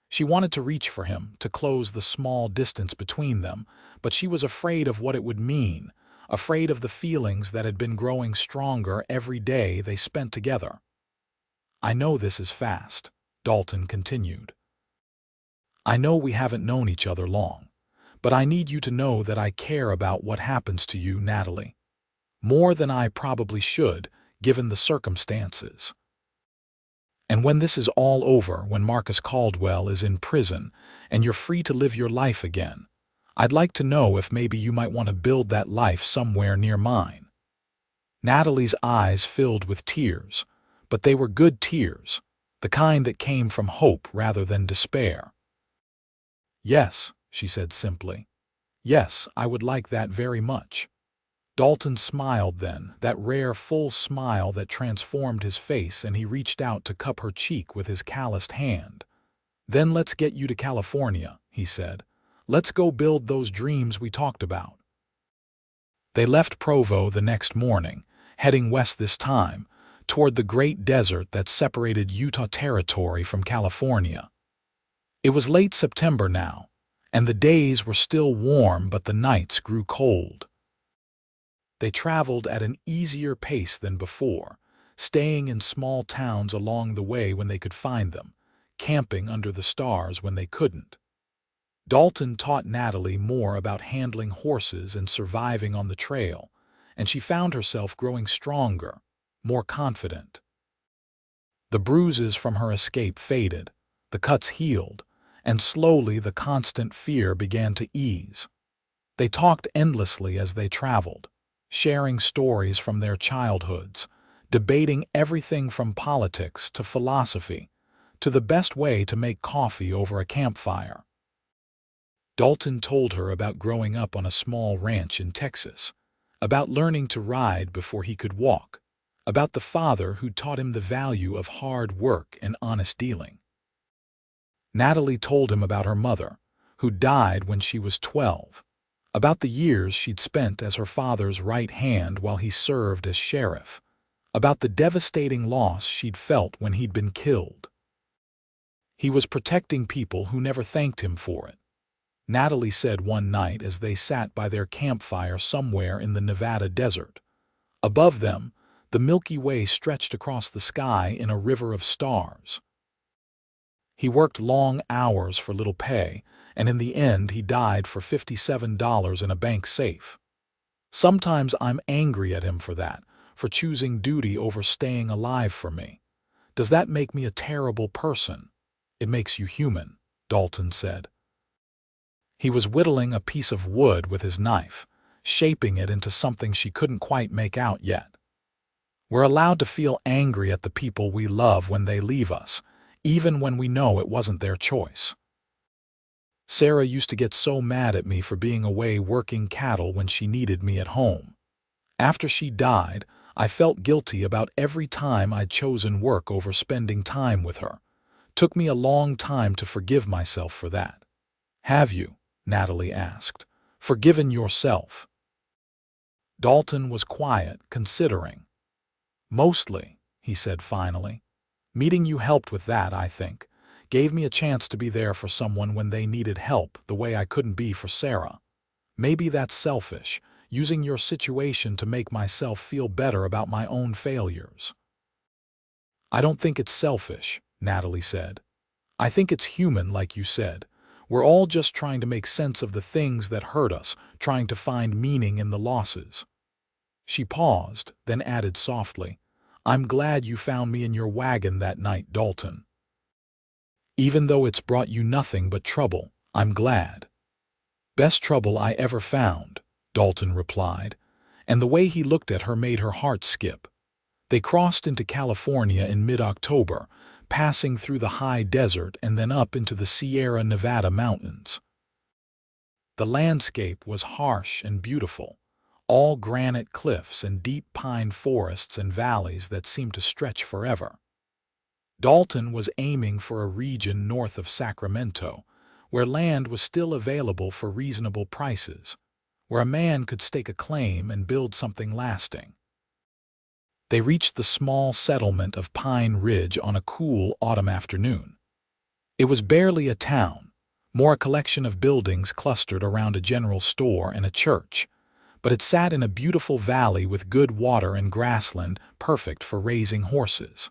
She wanted to reach for him, to close the small distance between them, but she was afraid of what it would mean, afraid of the feelings that had been growing stronger every day they spent together. "I know this is fast," Dalton continued. "I know we haven't known each other long, but I need you to know that I care about what happens to you, Natalie. More than I probably should, given the circumstances. And when this is all over, when Marcus Caldwell is in prison and you're free to live your life again, I'd like to know if maybe you might want to build that life somewhere near mine." Natalie's eyes filled with tears, but they were good tears, the kind that came from hope rather than despair. "Yes," she said simply. "Yes, I would like that very much." Dalton smiled then, that rare full smile that transformed his face, and he reached out to cup her cheek with his calloused hand. "Then let's get you to California," he said. "Let's go build those dreams we talked about." They left Provo the next morning, heading west this time, toward the great desert that separated Utah Territory from California. It was late September now, and the days were still warm, but the nights grew cold. They traveled at an easier pace than before, staying in small towns along the way when they could find them, camping under the stars when they couldn't. Dalton taught Natalie more about handling horses and surviving on the trail, and she found herself growing stronger, more confident. The bruises from her escape faded, the cuts healed, and slowly the constant fear began to ease. They talked endlessly as they traveled, sharing stories from their childhoods, debating everything from politics to philosophy, to the best way to make coffee over a campfire. Dalton told her about growing up on a small ranch in Texas, about learning to ride before he could walk, about the father who taught him the value of hard work and honest dealing. Natalie told him about her mother, who died when she was 12, about the years she'd spent as her father's right hand while he served as sheriff, about the devastating loss she'd felt when he'd been killed. He was protecting people who never thanked him for it, Natalie said one night as they sat by their campfire somewhere in the Nevada desert. Above them, the Milky Way stretched across the sky in a river of stars. He worked long hours for little pay, and in the end he died for $57 in a bank safe. Sometimes I'm angry at him for that, for choosing duty over staying alive for me. Does that make me a terrible person? It makes you human, Dalton said. He was whittling a piece of wood with his knife, shaping it into something she couldn't quite make out yet. We're allowed to feel angry at the people we love when they leave us, even when we know it wasn't their choice. Sarah used to get so mad at me for being away working cattle when she needed me at home. After she died, I felt guilty about every time I'd chosen work over spending time with her. Took me a long time to forgive myself for that. Have you, Natalie asked, forgiven yourself? Dalton was quiet, considering. Mostly, he said finally. Meeting you helped with that, I think. Gave me a chance to be there for someone when they needed help the way I couldn't be for Sarah. Maybe that's selfish, using your situation to make myself feel better about my own failures. I don't think it's selfish, Natalie said. I think it's human, like you said. We're all just trying to make sense of the things that hurt us, trying to find meaning in the losses. She paused, then added softly, I'm glad you found me in your wagon that night, Dalton. Even though it's brought you nothing but trouble, I'm glad. Best trouble I ever found, Dalton replied, and the way he looked at her made her heart skip. They crossed into California in mid-October, passing through the high desert and then up into the Sierra Nevada mountains. The landscape was harsh and beautiful, all granite cliffs and deep pine forests and valleys that seemed to stretch forever. Dalton was aiming for a region north of Sacramento, where land was still available for reasonable prices, where a man could stake a claim and build something lasting. They reached the small settlement of Pine Ridge on a cool autumn afternoon. It was barely a town, more a collection of buildings clustered around a general store and a church, but it sat in a beautiful valley with good water and grassland perfect for raising horses.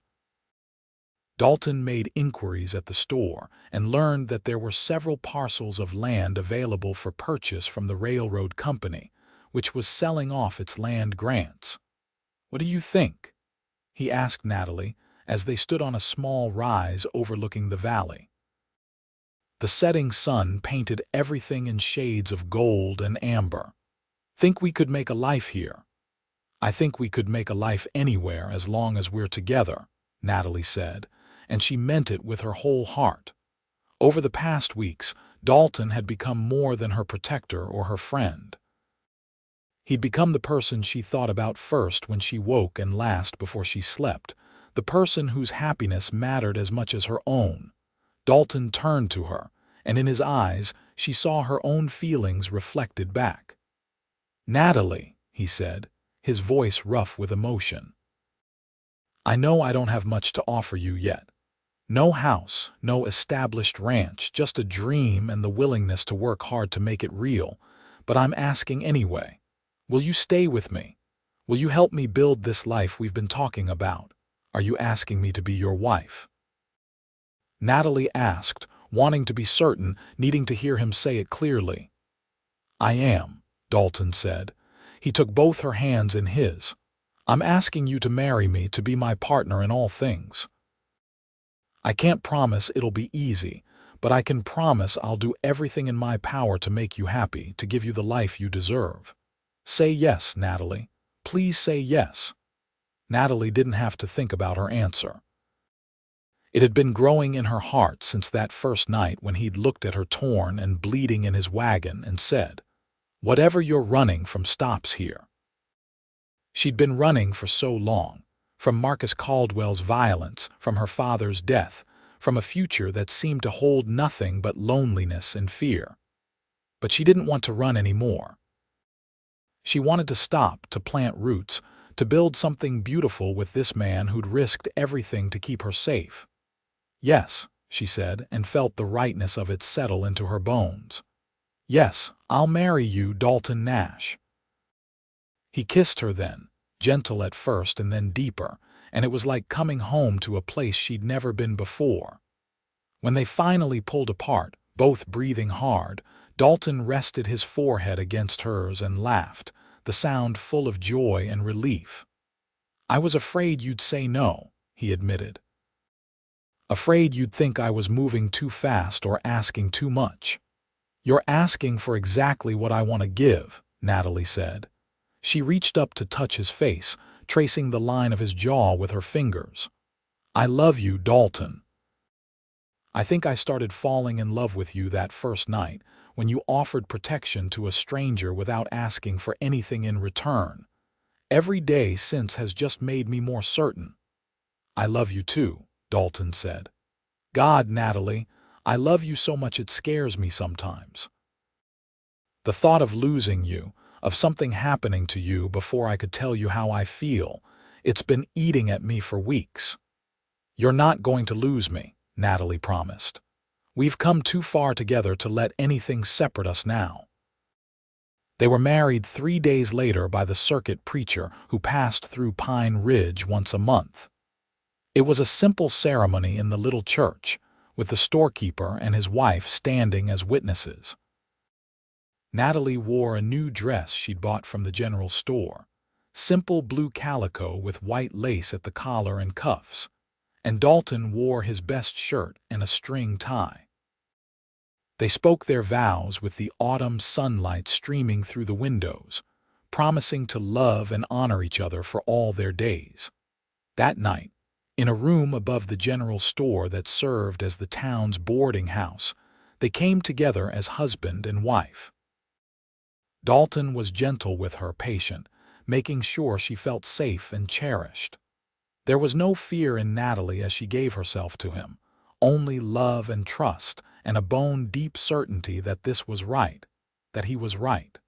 Dalton made inquiries at the store and learned that there were several parcels of land available for purchase from the railroad company, which was selling off its land grants. What do you think? He asked Natalie as they stood on a small rise overlooking the valley. The setting sun painted everything in shades of gold and amber. Think we could make a life here? I think we could make a life anywhere as long as we're together, Natalie said, and she meant it with her whole heart. Over the past weeks, Dalton had become more than her protector or her friend. He'd become the person she thought about first when she woke and last before she slept, the person whose happiness mattered as much as her own. Dalton turned to her, and in his eyes she saw her own feelings reflected back. Natalie, he said, his voice rough with emotion. I know I don't have much to offer you yet. No house, no established ranch, just a dream and the willingness to work hard to make it real, but I'm asking anyway. Will you stay with me? Will you help me build this life we've been talking about? Are you asking me to be your wife? Natalie asked, wanting to be certain, needing to hear him say it clearly. "I am," Dalton said. He took both her hands in his. "I'm asking you to marry me, to be my partner in all things. I can't promise it'll be easy, but I can promise I'll do everything in my power to make you happy, to give you the life you deserve. Say yes, Natalie. Please say yes." Natalie didn't have to think about her answer. It had been growing in her heart since that first night when he'd looked at her torn and bleeding in his wagon and said, "Whatever you're running from stops here." She'd been running for so long, from Marcus Caldwell's violence, from her father's death, from a future that seemed to hold nothing but loneliness and fear. But she didn't want to run anymore. She wanted to stop, to plant roots, to build something beautiful with this man who'd risked everything to keep her safe. "Yes," she said, and felt the rightness of it settle into her bones. "Yes, I'll marry you, Dalton Nash." He kissed her then, gentle at first and then deeper, and it was like coming home to a place she'd never been before. When they finally pulled apart, both breathing hard, Dalton rested his forehead against hers and laughed, the sound full of joy and relief. "I was afraid you'd say no," he admitted. "Afraid you'd think I was moving too fast or asking too much." "You're asking for exactly what I want to give," Natalie said. She reached up to touch his face, tracing the line of his jaw with her fingers. "I love you, Dalton. I think I started falling in love with you that first night, when you offered protection to a stranger without asking for anything in return. Every day since has just made me more certain." "I love you too," Dalton said. "God, Natalie, I love you so much it scares me sometimes. The thought of losing you, of something happening to you before I could tell you how I feel, it's been eating at me for weeks." "You're not going to lose me," Natalie promised. "We've come too far together to let anything separate us now." They were married 3 days later by the circuit preacher who passed through Pine Ridge once a month. It was a simple ceremony in the little church, with the storekeeper and his wife standing as witnesses. Natalie wore a new dress she'd bought from the general store, simple blue calico with white lace at the collar and cuffs, and Dalton wore his best shirt and a string tie. They spoke their vows with the autumn sunlight streaming through the windows, promising to love and honor each other for all their days. That night, in a room above the general store that served as the town's boarding house, they came together as husband and wife. Dalton was gentle with her, patient, making sure she felt safe and cherished. There was no fear in Natalie as she gave herself to him, only love and trust, and a bone-deep certainty that this was right, that he was right.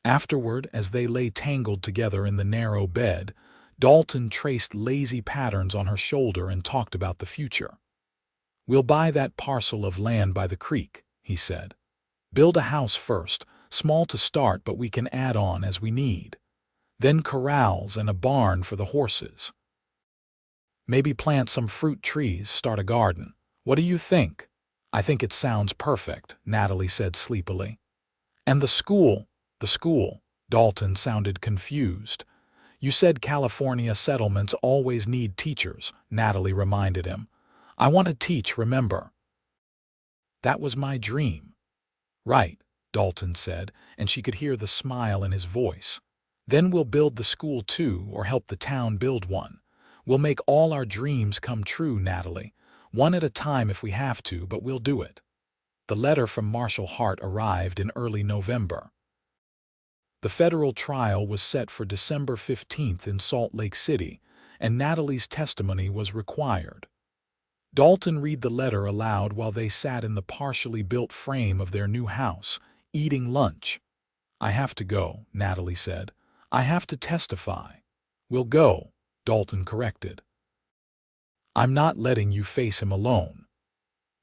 Afterward, as they lay tangled together in the narrow bed, Dalton traced lazy patterns on her shoulder and talked about the future. "We'll buy that parcel of land by the creek," he said. "Build a house first, small to start, but we can add on as we need. Then corrals and a barn for the horses. Maybe plant some fruit trees, start a garden. What do you think?" "I think it sounds perfect," Natalie said sleepily. "And the school?" "The school?" Dalton sounded confused. "You said California settlements always need teachers," Natalie reminded him. "I want to teach, remember." "That was my dream." "Right," Dalton said, and she could hear the smile in his voice. "Then we'll build the school too, or help the town build one. We'll make all our dreams come true, Natalie. One at a time if we have to, but we'll do it." The letter from Marshall Hart arrived in early November. The federal trial was set for December 15th in Salt Lake City, and Natalie's testimony was required. Dalton read the letter aloud while they sat in the partially built frame of their new house, eating lunch. "I have to go," Natalie said. "I have to testify." "We'll go," Dalton corrected. "I'm not letting you face him alone."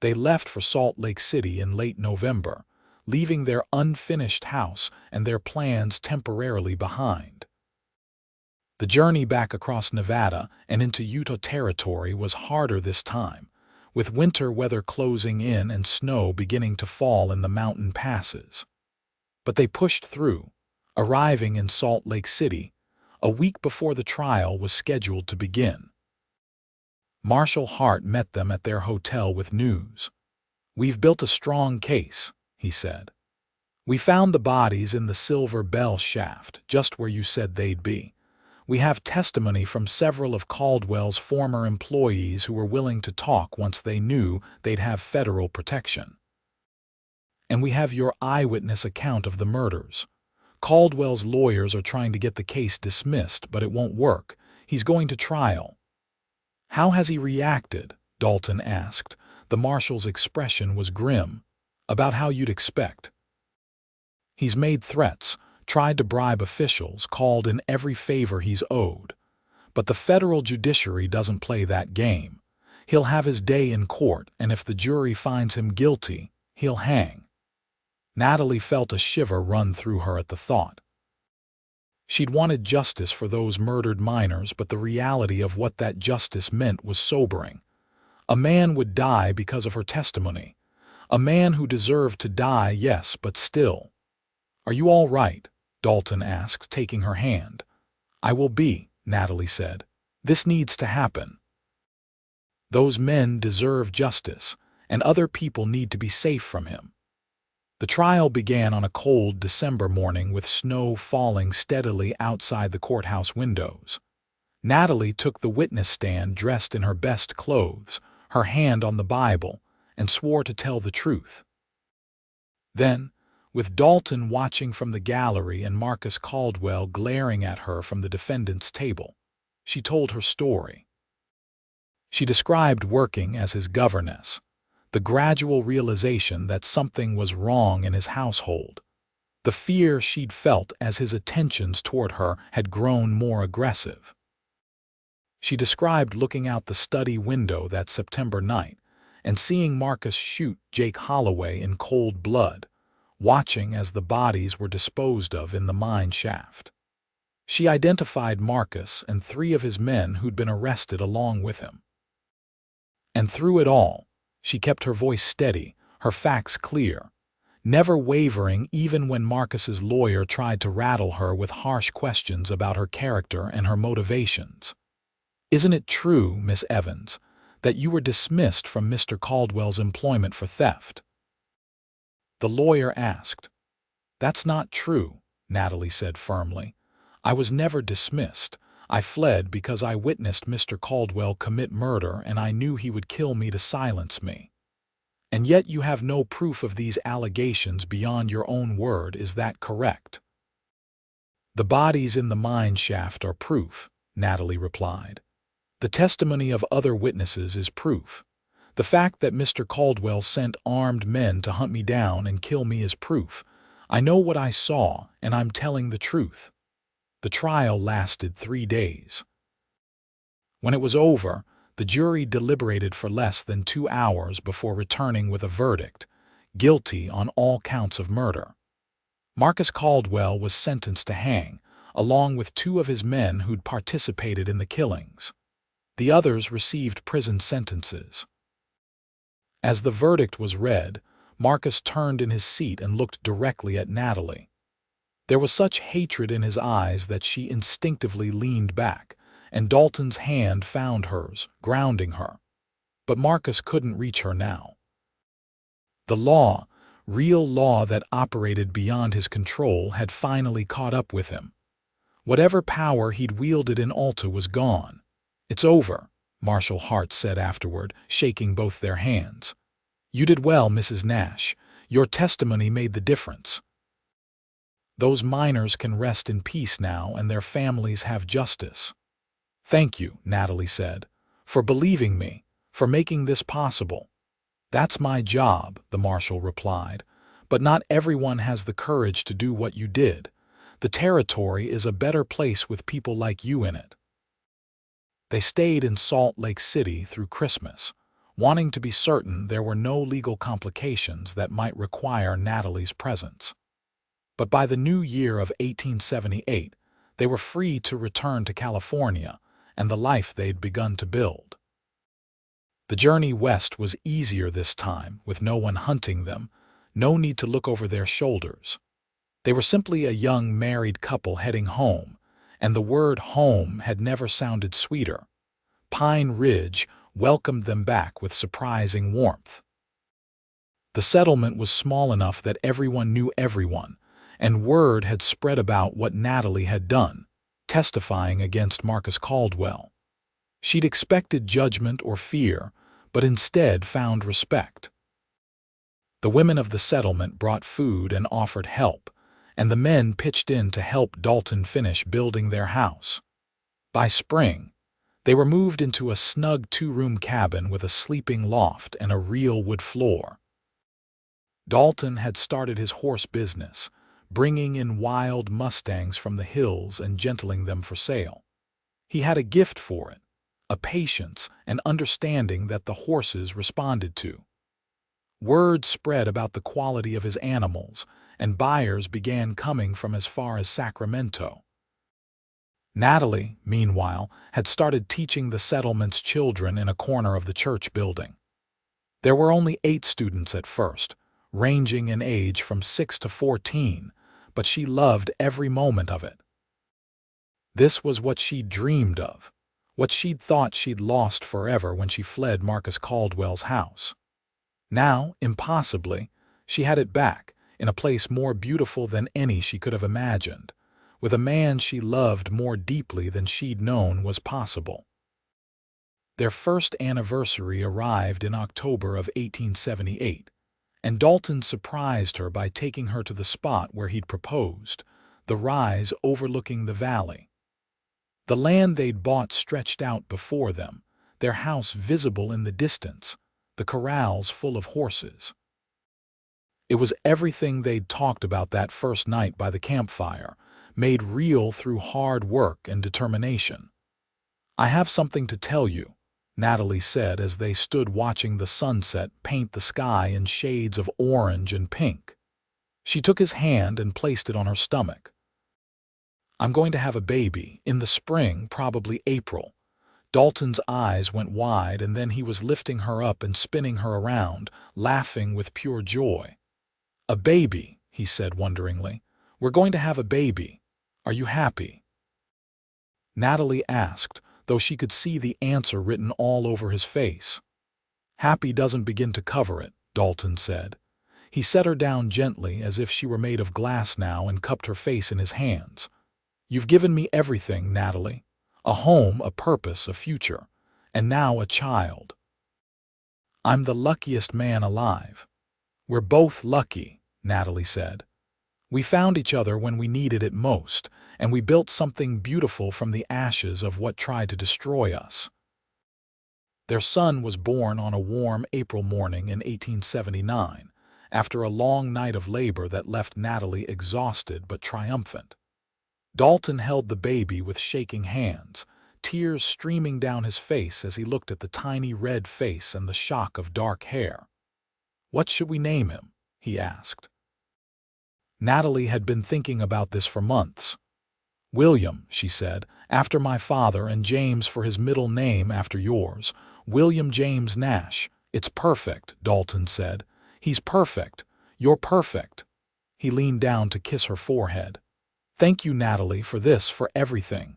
They left for Salt Lake City in late November, leaving their unfinished house and their plans temporarily behind. The journey back across Nevada and into Utah territory was harder this time, with winter weather closing in and snow beginning to fall in the mountain passes. But they pushed through, arriving in Salt Lake City a week before the trial was scheduled to begin. Marshal Hart met them at their hotel with news. "We've built a strong case," he said. "We found the bodies in the Silver Bell shaft, just where you said they'd be. We have testimony from several of Caldwell's former employees who were willing to talk once they knew they'd have federal protection. And we have your eyewitness account of the murders. Caldwell's lawyers are trying to get the case dismissed, but it won't work. He's going to trial." "How has he reacted?" Dalton asked. The marshal's expression was grim. "About how you'd expect. He's made threats, tried to bribe officials, called in every favor he's owed. But the federal judiciary doesn't play that game. He'll have his day in court, and if the jury finds him guilty, he'll hang." Natalie felt a shiver run through her at the thought. She'd wanted justice for those murdered miners, but the reality of what that justice meant was sobering. A man would die because of her testimony. A man who deserved to die, yes, but still. "Are you all right?" Dalton asked, taking her hand. "I will be," Natalie said. "This needs to happen. Those men deserve justice, and other people need to be safe from him." The trial began on a cold December morning with snow falling steadily outside the courthouse windows. Natalie took the witness stand dressed in her best clothes, her hand on the Bible, and swore to tell the truth. Then, with Dalton watching from the gallery and Marcus Caldwell glaring at her from the defendant's table, she told her story. She described working as his governess, the gradual realization that something was wrong in his household, the fear she'd felt as his attentions toward her had grown more aggressive. She described looking out the study window that September night and seeing Marcus shoot Jake Holloway in cold blood, watching as the bodies were disposed of in the mine shaft. She identified Marcus and 3 of his men who'd been arrested along with him. And through it all, she kept her voice steady, her facts clear, never wavering even when Marcus's lawyer tried to rattle her with harsh questions about her character and her motivations. "Isn't it true, Miss Evans, that you were dismissed from Mr. Caldwell's employment for theft?" the lawyer asked. "That's not true," Natalie said firmly. "I was never dismissed. I fled because I witnessed Mr. Caldwell commit murder and I knew he would kill me to silence me." "And yet you have no proof of these allegations beyond your own word, is that correct?" "The bodies in the mine shaft are proof," Natalie replied. "The testimony of other witnesses is proof. The fact that Mr. Caldwell sent armed men to hunt me down and kill me is proof. I know what I saw, and I'm telling the truth." The trial lasted 3 days. When it was over, the jury deliberated for less than 2 hours before returning with a verdict: guilty on all counts of murder. Marcus Caldwell was sentenced to hang, along with 2 of his men who'd participated in the killings. The others received prison sentences. As the verdict was read, Marcus turned in his seat and looked directly at Natalie. There was such hatred in his eyes that she instinctively leaned back, and Dalton's hand found hers, grounding her. But Marcus couldn't reach her now. The law, real law that operated beyond his control, had finally caught up with him. Whatever power he'd wielded in Alta was gone. "It's over," Marshal Hart said afterward, shaking both their hands. "You did well, Mrs. Nash. Your testimony made the difference. Those miners can rest in peace now, and their families have justice." "Thank you," Natalie said, "for believing me, for making this possible." "That's my job," the marshal replied, "but not everyone has the courage to do what you did. The territory is a better place with people like you in it." They stayed in Salt Lake City through Christmas, wanting to be certain there were no legal complications that might require Natalie's presence. But by the new year of 1878, they were free to return to California and the life they'd begun to build. The journey west was easier this time, with no one hunting them, no need to look over their shoulders. They were simply a young married couple heading home, and the word home had never sounded sweeter. Pine Ridge welcomed them back with surprising warmth. The settlement was small enough that everyone knew everyone, and word had spread about what Natalie had done, testifying against Marcus Caldwell. She'd expected judgment or fear, but instead found respect. The women of the settlement brought food and offered help, and the men pitched in to help Dalton finish building their house. By spring, they were moved into a snug two-room cabin with a sleeping loft and a real wood floor. Dalton had started his horse business, bringing in wild mustangs from the hills and gentling them for sale. He had a gift for it, a patience and understanding that the horses responded to. Word spread about the quality of his animals, and buyers began coming from as far as Sacramento. Natalie, meanwhile, had started teaching the settlement's children in a corner of the church building. There were only 8 students at first, ranging in age from 6 to 14, but she loved every moment of it. This was what she'd dreamed of, what she'd thought she'd lost forever when she fled Marcus Caldwell's house. Now, impossibly, she had it back, in a place more beautiful than any she could have imagined, with a man she loved more deeply than she'd known was possible. Their first anniversary arrived in October of 1878, and Dalton surprised her by taking her to the spot where he'd proposed, the rise overlooking the valley. The land they'd bought stretched out before them, their house visible in the distance, the corrals full of horses. It was everything they'd talked about that first night by the campfire, made real through hard work and determination. "I have something to tell you," Natalie said as they stood watching the sunset paint the sky in shades of orange and pink. She took his hand and placed it on her stomach. "I'm going to have a baby, in the spring, probably April." Dalton's eyes went wide, and then he was lifting her up and spinning her around, laughing with pure joy. "A baby," he said wonderingly. "We're going to have a baby. Are you happy?" Natalie asked, though she could see the answer written all over his face. "Happy doesn't begin to cover it," Dalton said. He set her down gently as if she were made of glass now and cupped her face in his hands. "You've given me everything, Natalie. A home, a purpose, a future, and now a child. I'm the luckiest man alive." "We're both lucky," Natalie said. "We found each other when we needed it most, and we built something beautiful from the ashes of what tried to destroy us." Their son was born on a warm April morning in 1879, after a long night of labor that left Natalie exhausted but triumphant. Dalton held the baby with shaking hands, tears streaming down his face as he looked at the tiny red face and the shock of dark hair. "What should we name him?" he asked. Natalie had been thinking about this for months. "William," she said, "after my father, and James for his middle name after yours. William James Nash. It's perfect," Dalton said. "He's perfect. You're perfect." He leaned down to kiss her forehead. "Thank you, Natalie, for this, for everything.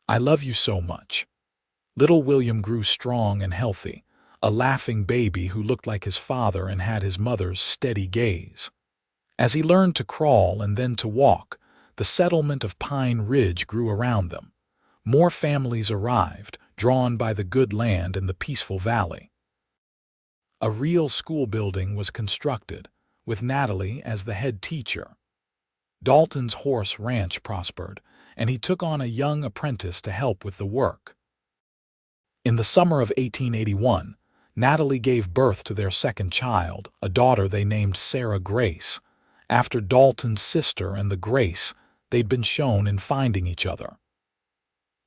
I love you so much." Little William grew strong and healthy, a laughing baby who looked like his father and had his mother's steady gaze. As he learned to crawl and then to walk, the settlement of Pine Ridge grew around them. More families arrived, drawn by the good land and the peaceful valley. A real school building was constructed, with Natalie as the head teacher. Dalton's horse ranch prospered, and he took on a young apprentice to help with the work. In the summer of 1881, Natalie gave birth to their second child, a daughter they named Sarah Grace, after Dalton's sister and the Grace they'd been shown in Finding Each Other.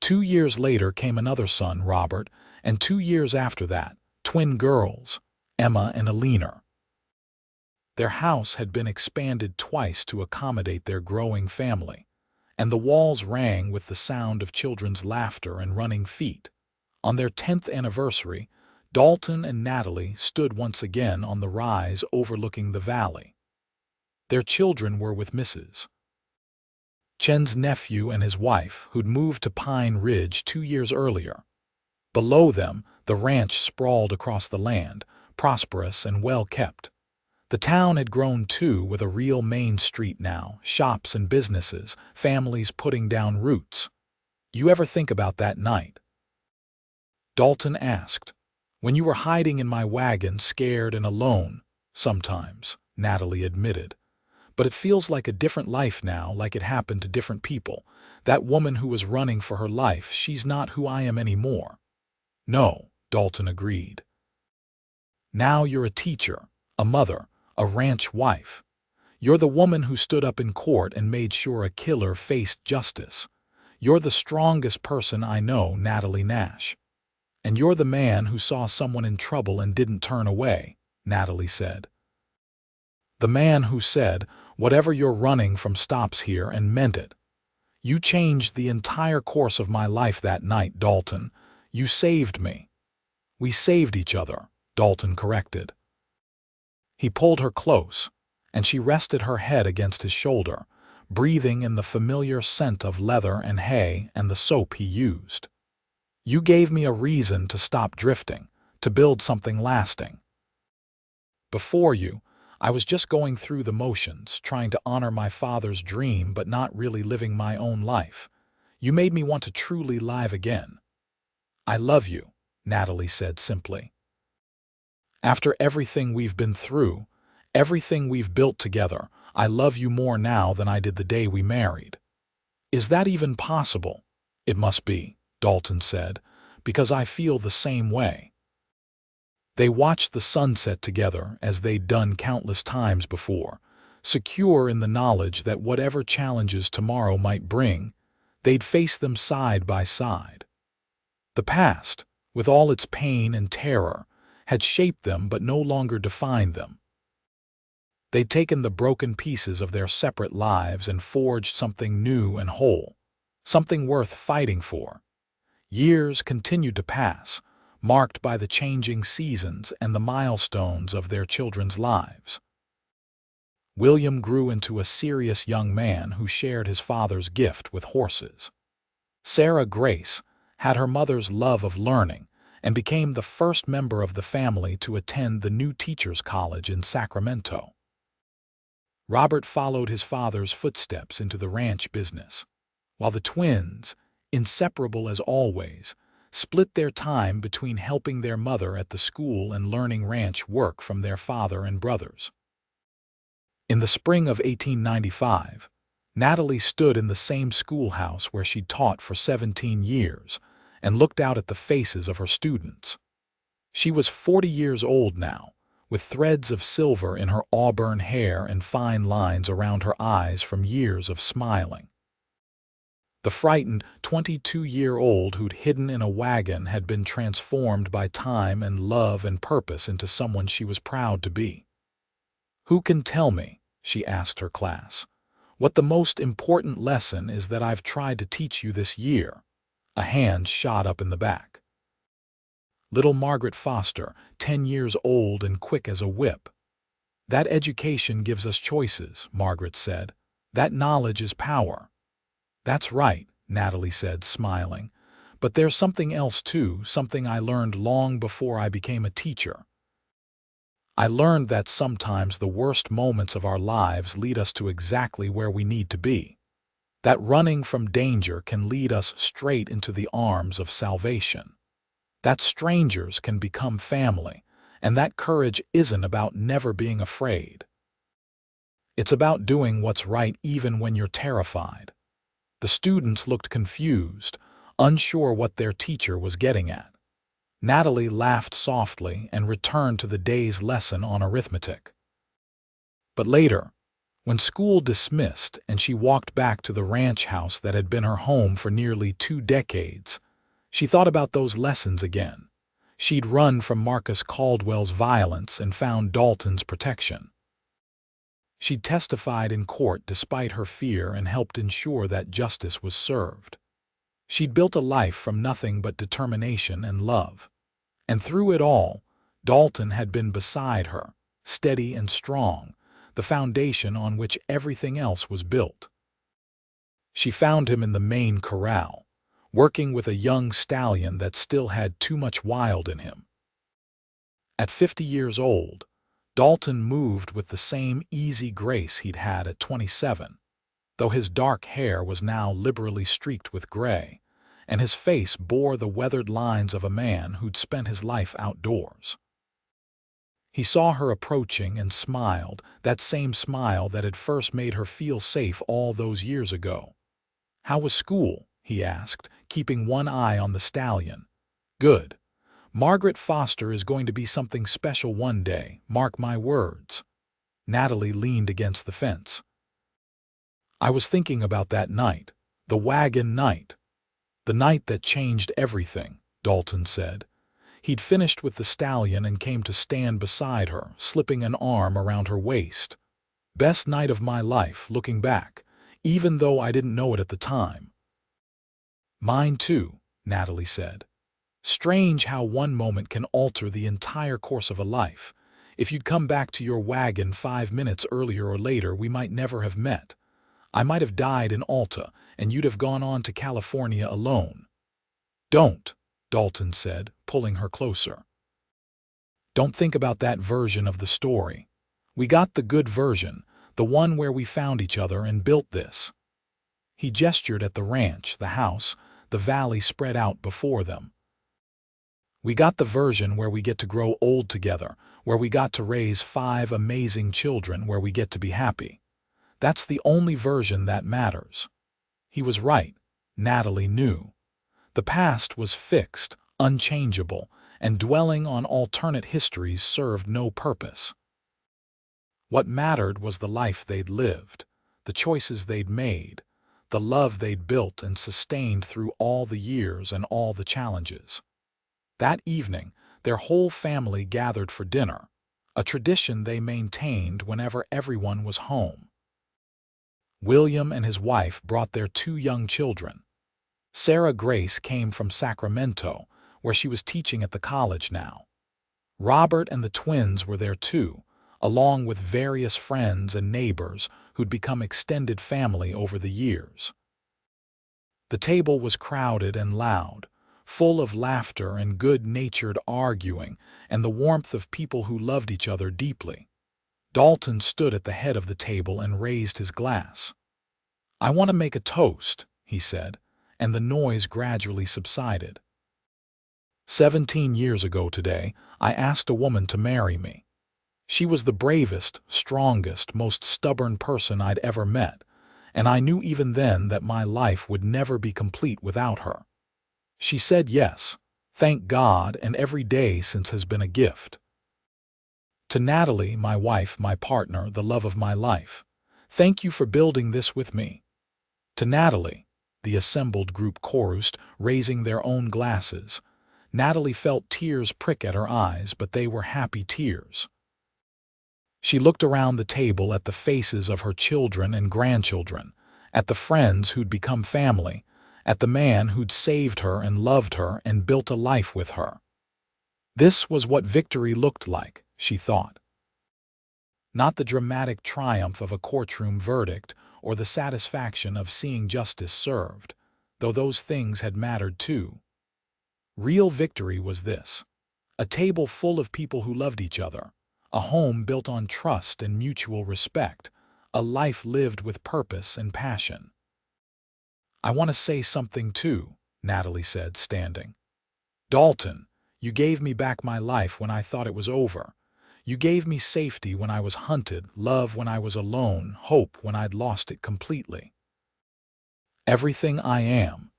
2 years later came another son, Robert, and 2 years after that, twin girls, Emma and Alina. Their house had been expanded twice to accommodate their growing family, and the walls rang with the sound of children's laughter and running feet. On their 10th anniversary, Dalton and Natalie stood once again on the rise overlooking the valley. Their children were with Mrs. Chen's nephew and his wife, who'd moved to Pine Ridge 2 years earlier. Below them, the ranch sprawled across the land, prosperous and well-kept. The town had grown too, with a real main street now, shops and businesses, families putting down roots. "You ever think about that night?" Dalton asked. "When you were hiding in my wagon, scared and alone?" "Sometimes," Natalie admitted. "But it feels like a different life now, like it happened to different people. That woman who was running for her life, she's not who I am anymore." "No," Dalton agreed. "Now you're a teacher, a mother, a ranch wife. You're the woman who stood up in court and made sure a killer faced justice. You're the strongest person I know, Natalie Nash." "And you're the man who saw someone in trouble and didn't turn away," Natalie said. "The man who said, 'Whatever you're running from stops here,' and meant it. You changed the entire course of my life that night, Dalton. You saved me." "We saved each other," Dalton corrected. He pulled her close, and she rested her head against his shoulder, breathing in the familiar scent of leather and hay and the soap he used. "You gave me a reason to stop drifting, to build something lasting. Before you, I was just going through the motions, trying to honor my father's dream but not really living my own life. You made me want to truly live again." "I love you," Natalie said simply. "After everything we've been through, everything we've built together, I love you more now than I did the day we married." "Is that even possible?" "It must be," Dalton said, "because I feel the same way." They watched the sunset together as they'd done countless times before, secure in the knowledge that whatever challenges tomorrow might bring, they'd face them side by side. The past, with all its pain and terror, had shaped them but no longer defined them. They'd taken the broken pieces of their separate lives and forged something new and whole, something worth fighting for. Years continued to pass, marked by the changing seasons and the milestones of their children's lives. William grew into a serious young man who shared his father's gift with horses. Sarah Grace had her mother's love of learning and became the first member of the family to attend the new teachers' college in Sacramento. Robert followed his father's footsteps into the ranch business, while the twins, inseparable as always, split their time between helping their mother at the school and learning ranch work from their father and brothers. In the spring of 1895, Natalie stood in the same schoolhouse where she'd taught for 17 years and looked out at the faces of her students. She was 40 years old now, with threads of silver in her auburn hair and fine lines around her eyes from years of smiling. The frightened 22-year-old who'd hidden in a wagon had been transformed by time and love and purpose into someone she was proud to be. "Who can tell me," she asked her class, "what the most important lesson is that I've tried to teach you this year?" A hand shot up in the back. Little Margaret Foster, 10 years old and quick as a whip. "That education gives us choices," Margaret said. "That knowledge is power." "That's right," Natalie said, smiling. "But there's something else too, something I learned long before I became a teacher. I learned that sometimes the worst moments of our lives lead us to exactly where we need to be. That running from danger can lead us straight into the arms of salvation. That strangers can become family, and that courage isn't about never being afraid. It's about doing what's right even when you're terrified." The students looked confused, unsure what their teacher was getting at. Natalie laughed softly and returned to the day's lesson on arithmetic. But later, when school dismissed and she walked back to the ranch house that had been her home for nearly 2 decades, she thought about those lessons again. She'd run from Marcus Caldwell's violence and found Dalton's protection. She'd testified in court despite her fear and helped ensure that justice was served. She'd built a life from nothing but determination and love. And through it all, Dalton had been beside her, steady and strong, the foundation on which everything else was built. She found him in the main corral, working with a young stallion that still had too much wild in him. At 50 years old, Dalton moved with the same easy grace he'd had at 27, though his dark hair was now liberally streaked with gray, and his face bore the weathered lines of a man who'd spent his life outdoors. He saw her approaching and smiled, that same smile that had first made her feel safe all those years ago. "How was school?" he asked, keeping one eye on the stallion. "Good. Margaret Foster is going to be something special one day, mark my words." Natalie leaned against the fence. "I was thinking about that night, the wagon night. The night that changed everything," Dalton said. He'd finished with the stallion and came to stand beside her, slipping an arm around her waist. "Best night of my life, looking back, even though I didn't know it at the time." "Mine too," Natalie said. "Strange how one moment can alter the entire course of a life. If you'd come back to your wagon 5 minutes earlier or later, we might never have met. I might have died in Alta, and you'd have gone on to California alone." "Don't," Dalton said, pulling her closer. "Don't think about that version of the story. We got the good version, the one where we found each other and built this." He gestured at the ranch, the house, the valley spread out before them. "We got the version where we get to grow old together, where we got to raise 5 amazing children, where we get to be happy. That's the only version that matters." He was right. Natalie knew. The past was fixed, unchangeable, and dwelling on alternate histories served no purpose. What mattered was the life they'd lived, the choices they'd made, the love they'd built and sustained through all the years and all the challenges. That evening, their whole family gathered for dinner, a tradition they maintained whenever everyone was home. William and his wife brought their 2 young children. Sarah Grace came from Sacramento, where she was teaching at the college now. Robert and the twins were there too, along with various friends and neighbors who'd become extended family over the years. The table was crowded and loud, full of laughter and good-natured arguing and the warmth of people who loved each other deeply. Dalton stood at the head of the table and raised his glass. "I want to make a toast," he said, and the noise gradually subsided. 17 years ago today, I asked a woman to marry me. She was the bravest, strongest, most stubborn person I'd ever met, and I knew even then that my life would never be complete without her. She said yes, thank God, and every day since has been a gift. To Natalie, my wife, my partner, the love of my life, thank you for building this with me." To Natalie, the assembled group chorused, raising their own glasses. Natalie felt tears prick at her eyes, but they were happy tears. She looked around the table at the faces of her children and grandchildren, at the friends who'd become family, at the man who'd saved her and loved her and built a life with her. This was what victory looked like, she thought. Not the dramatic triumph of a courtroom verdict or the satisfaction of seeing justice served, though those things had mattered too. Real victory was this: a table full of people who loved each other, a home built on trust and mutual respect, a life lived with purpose and passion. "I want to say something too," Natalie said, standing. "Dalton, you gave me back my life when I thought it was over. You gave me safety when I was hunted, love when I was alone, hope when I'd lost it completely. Everything I am,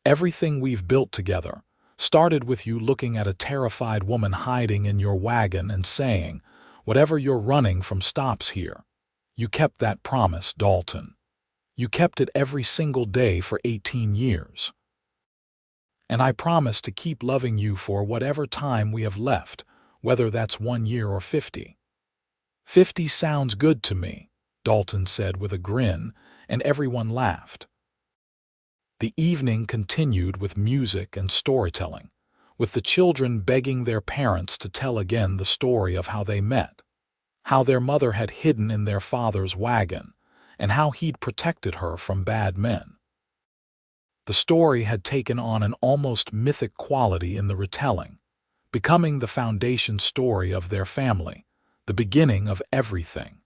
everything we've built together, started with you looking at a terrified woman hiding in your wagon and saying, 'Whatever you're running from stops here.' You kept that promise, Dalton. You kept it every single day for 18 years. And I promise to keep loving you for whatever time we have left, whether that's 1 year or 50. 50 sounds good to me," Dalton said with a grin, and everyone laughed. The evening continued with music and storytelling. with the children begging their parents to tell again the story of how they met, how their mother had hidden in their father's wagon, and how he'd protected her from bad men. The story had taken on an almost mythic quality in the retelling, becoming the foundation story of their family, the beginning of everything.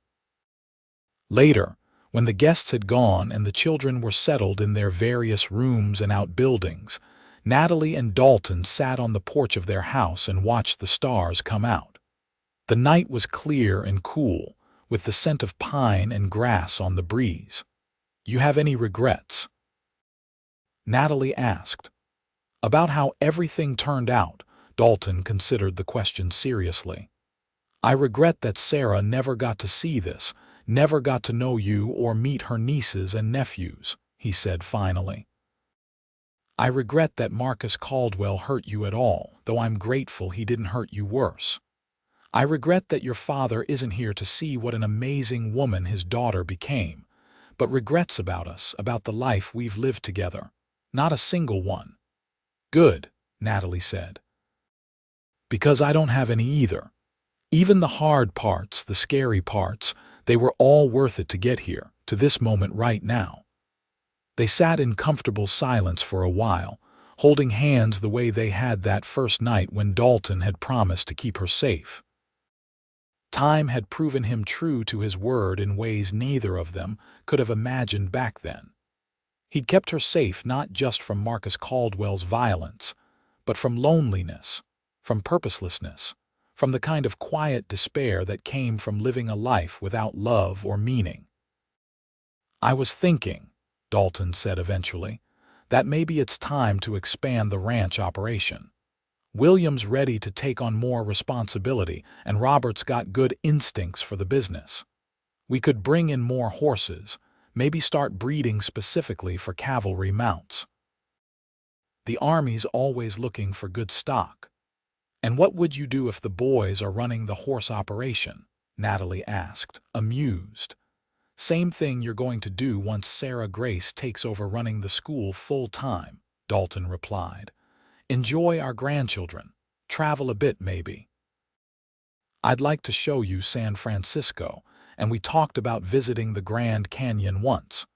Later, when the guests had gone and the children were settled in their various rooms and outbuildings, Natalie and Dalton sat on the porch of their house and watched the stars come out. The night was clear and cool, with the scent of pine and grass on the breeze. "You have any regrets?" Natalie asked. About how everything turned out, Dalton considered the question seriously. "I regret that Sarah never got to see this, never got to know you or meet her nieces and nephews," he said finally. "I regret that Marcus Caldwell hurt you at all, though I'm grateful he didn't hurt you worse. I regret that your father isn't here to see what an amazing woman his daughter became, but regrets about us, about the life we've lived together. Not a single one." "Good," Natalie said. "Because I don't have any either. Even the hard parts, the scary parts, they were all worth it to get here, to this moment right now." They sat in comfortable silence for a while, holding hands the way they had that first night when Dalton had promised to keep her safe. Time had proven him true to his word in ways neither of them could have imagined back then. He'd kept her safe not just from Marcus Caldwell's violence, but from loneliness, from purposelessness, from the kind of quiet despair that came from living a life without love or meaning. "I was thinking," Dalton said eventually, "that maybe it's time to expand the ranch operation. William's ready to take on more responsibility, and Robert's got good instincts for the business. We could bring in more horses, maybe start breeding specifically for cavalry mounts. The Army's always looking for good stock." "And what would you do if the boys are running the horse operation?" Natalie asked, amused. "Same thing you're going to do once Sarah Grace takes over running the school full-time," Dalton replied. "Enjoy our grandchildren. Travel a bit, maybe. I'd like to show you San Francisco, and we talked about visiting the Grand Canyon once.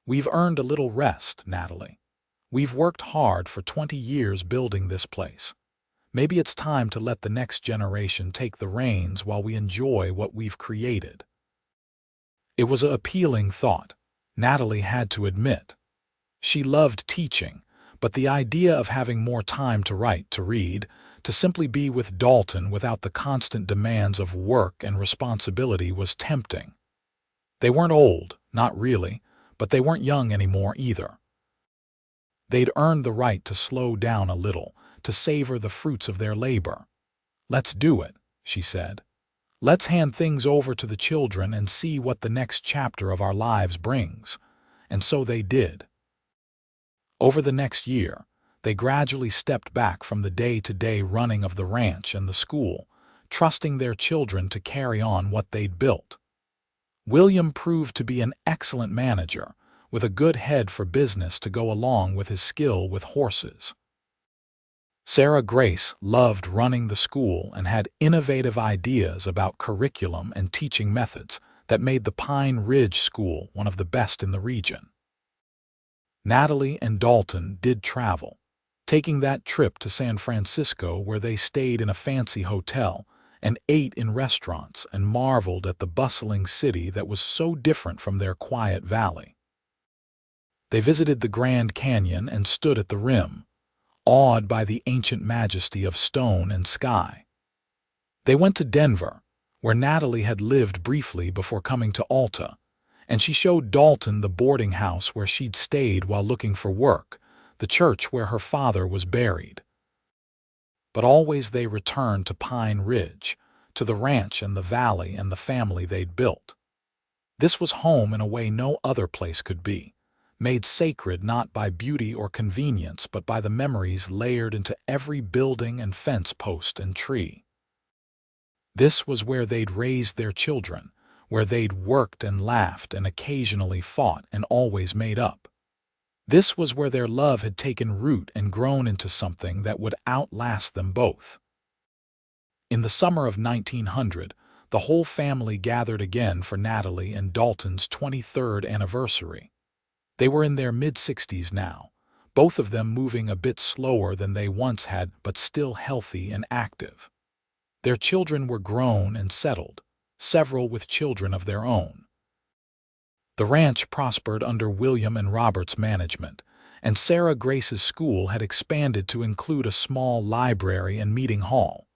We've earned a little rest, Natalie. We've worked hard for 20 years building this place. Maybe it's time to let the next generation take the reins while we enjoy what we've created." It was an appealing thought, Natalie had to admit. She loved teaching, but the idea of having more time to write, to read, to simply be with Dalton without the constant demands of work and responsibility was tempting. They weren't old, not really, but they weren't young anymore either. They'd earned the right to slow down a little, to savor the fruits of their labor. "Let's do it," she said. "Let's hand things over to the children and see what the next chapter of our lives brings." And so they did. Over the next year, they gradually stepped back from the day-to-day running of the ranch and the school, trusting their children to carry on what they'd built. William proved to be an excellent manager, with a good head for business to go along with his skill with horses. Sarah Grace loved running the school and had innovative ideas about curriculum and teaching methods that made the Pine Ridge School one of the best in the region. Natalie and Dalton did travel, taking that trip to San Francisco where they stayed in a fancy hotel and ate in restaurants and marveled at the bustling city that was so different from their quiet valley. They visited the Grand Canyon and stood at the rim, awed by the ancient majesty of stone and sky. They went to Denver, where Natalie had lived briefly before coming to Alta, and she showed Dalton the boarding house where she'd stayed while looking for work, the church where her father was buried. But always they returned to Pine Ridge, to the ranch and the valley and the family they'd built. This was home in a way no other place could be, made sacred not by beauty or convenience but by the memories layered into every building and fence post and tree. This was where they'd raised their children, where they'd worked and laughed and occasionally fought and always made up. This was where their love had taken root and grown into something that would outlast them both. In the summer of 1900, the whole family gathered again for Natalie and Dalton's 23rd anniversary. They were in their mid-60s now, both of them moving a bit slower than they once had, but still healthy and active. Their children were grown and settled, several with children of their own. The ranch prospered under William and Robert's management, and Sarah Grace's school had expanded to include a small library and meeting hall.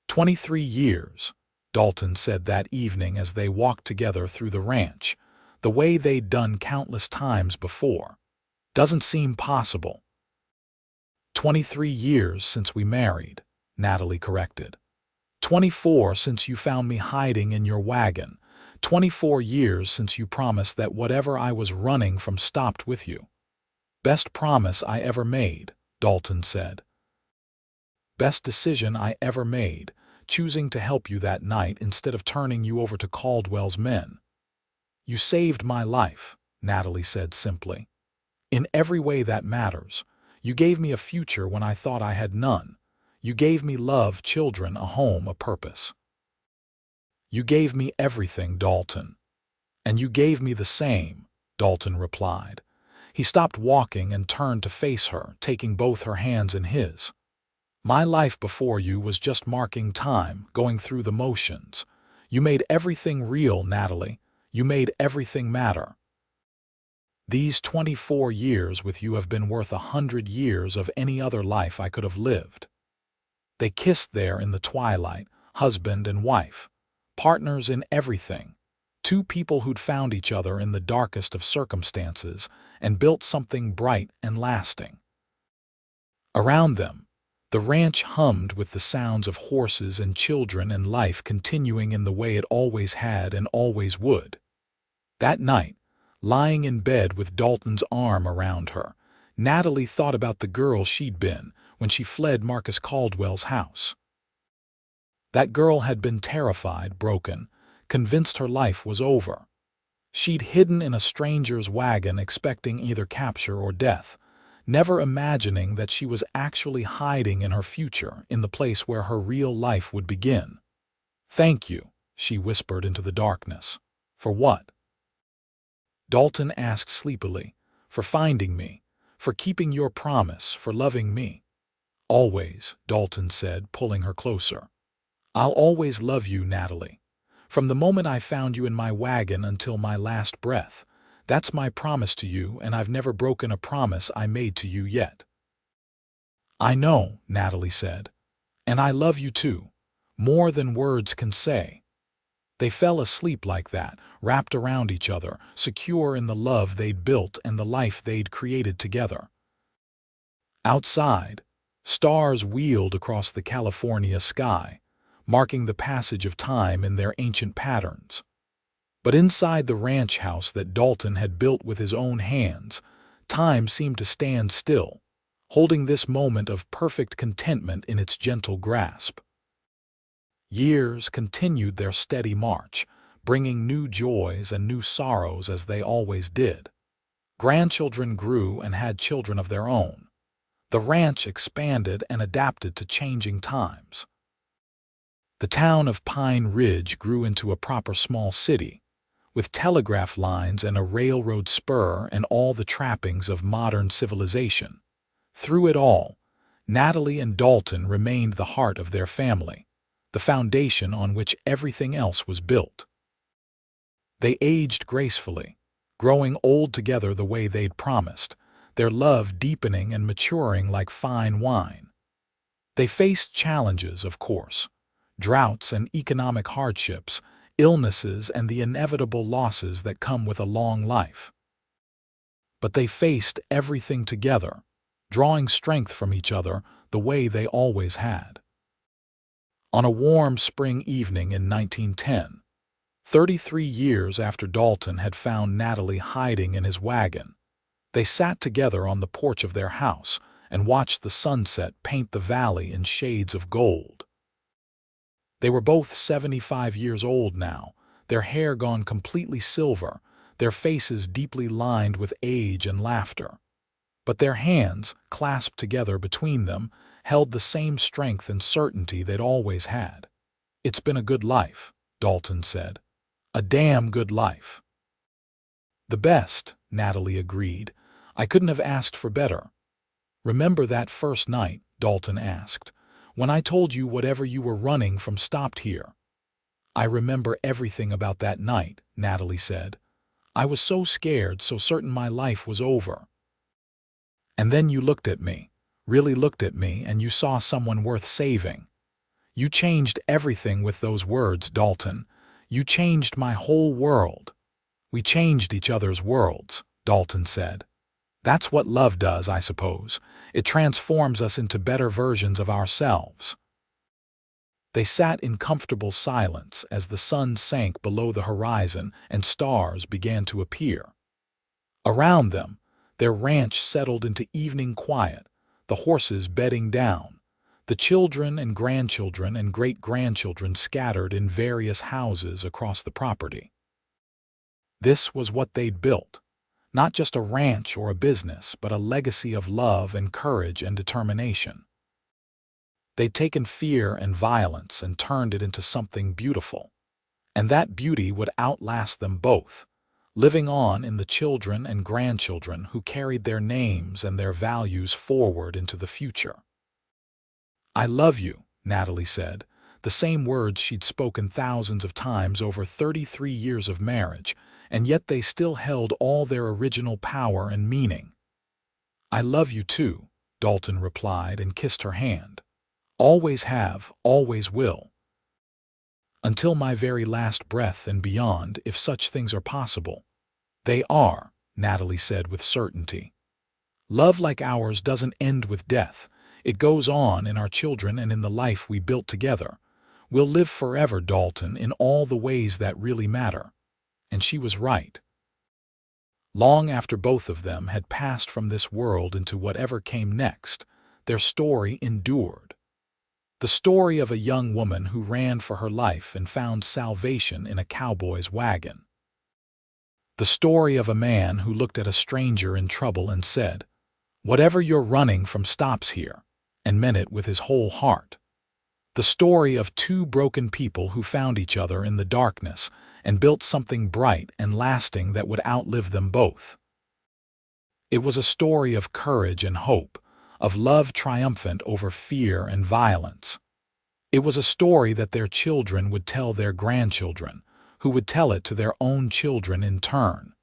23 years, Dalton said that evening as they walked together through the ranch, the way they'd done countless times before. Doesn't seem possible. 23 years since we married, Natalie corrected. 24 since you found me hiding in your wagon. 24 years since you promised that whatever I was running from stopped with you. Best promise I ever made, Dalton said. Best decision I ever made, choosing to help you that night instead of turning you over to Caldwell's men. You saved my life, Natalie said simply. In every way that matters. You gave me a future when I thought I had none. You gave me love, children, a home, a purpose. You gave me everything, Dalton. And you gave me the same, Dalton replied. He stopped walking and turned to face her, taking both her hands in his. My life before you was just marking time, going through the motions. You made everything real, Natalie. You made everything matter. These 24 years with you have been worth 100 years of any other life I could have lived. They kissed there in the twilight, husband and wife, partners in everything, two people who'd found each other in the darkest of circumstances and built something bright and lasting. Around them, the ranch hummed with the sounds of horses and children and life continuing in the way it always had and always would. That night, lying in bed with Dalton's arm around her, Natalie thought about the girl she'd been when she fled Marcus Caldwell's house. That girl had been terrified, broken, convinced her life was over. She'd hidden in a stranger's wagon expecting either capture or death, never imagining that she was actually hiding in her future, in the place where her real life would begin. Thank you, she whispered into the darkness. For what? Dalton asked sleepily. For finding me, for keeping your promise, for loving me. Always, Dalton said, pulling her closer. I'll always love you, Natalie. From the moment I found you in my wagon until my last breath. That's my promise to you, and I've never broken a promise I made to you yet. I know, Natalie said. And I love you too. More than words can say. They fell asleep like that, wrapped around each other, secure in the love they'd built and the life they'd created together. Outside, stars wheeled across the California sky, marking the passage of time in their ancient patterns. But inside the ranch house that Dalton had built with his own hands, time seemed to stand still, holding this moment of perfect contentment in its gentle grasp. Years continued their steady march, bringing new joys and new sorrows as they always did. Grandchildren grew and had children of their own. The ranch expanded and adapted to changing times. The town of Pine Ridge grew into a proper small city, with telegraph lines and a railroad spur and all the trappings of modern civilization. Through it all, Natalie and Dalton remained the heart of their family, the foundation on which everything else was built. They aged gracefully, growing old together the way they'd promised, their love deepening and maturing like fine wine. They faced challenges, of course, droughts and economic hardships, illnesses and the inevitable losses that come with a long life. But they faced everything together, drawing strength from each other the way they always had. On a warm spring evening in 1910, 33 years after Dalton had found Natalie hiding in his wagon, they sat together on the porch of their house and watched the sunset paint the valley in shades of gold. They were both 75 years old now, their hair gone completely silver, their faces deeply lined with age and laughter. But their hands, clasped together between them, held the same strength and certainty they'd always had. "It's been a good life," Dalton said. "A damn good life." "The best," Natalie agreed. "I couldn't have asked for better." "Remember that first night?" Dalton asked. "When I told you whatever you were running from stopped here?" "I remember everything about that night," Natalie said. "I was so scared, so certain my life was over. And then you looked at me, really looked at me, and you saw someone worth saving. You changed everything with those words, Dalton. You changed my whole world." "We changed each other's worlds," Dalton said. "That's what love does, I suppose. It transforms us into better versions of ourselves." They sat in comfortable silence as the sun sank below the horizon and stars began to appear. Around them, their ranch settled into evening quiet, the horses bedding down, the children and grandchildren and great-grandchildren scattered in various houses across the property. This was what they'd built. Not just a ranch or a business, but a legacy of love and courage and determination. They'd taken fear and violence and turned it into something beautiful. And that beauty would outlast them both, living on in the children and grandchildren who carried their names and their values forward into the future. "I love you," Natalie said, the same words she'd spoken thousands of times over 33 years of marriage, and yet they still held all their original power and meaning. "I love you too," Dalton replied and kissed her hand. "Always have, always will. Until my very last breath and beyond, if such things are possible." "They are," Natalie said with certainty. "Love like ours doesn't end with death. It goes on in our children and in the life we built together. We'll live forever, Dalton, in all the ways that really matter." And she was right. Long after both of them had passed from this world into whatever came next, their story endured. The story of a young woman who ran for her life and found salvation in a cowboy's wagon. The story of a man who looked at a stranger in trouble and said, "Whatever you're running from stops here," and meant it with his whole heart. The story of two broken people who found each other in the darkness and built something bright and lasting that would outlive them both. It was a story of courage and hope, of love triumphant over fear and violence. It was a story that their children would tell their grandchildren, who would tell it to their own children in turn.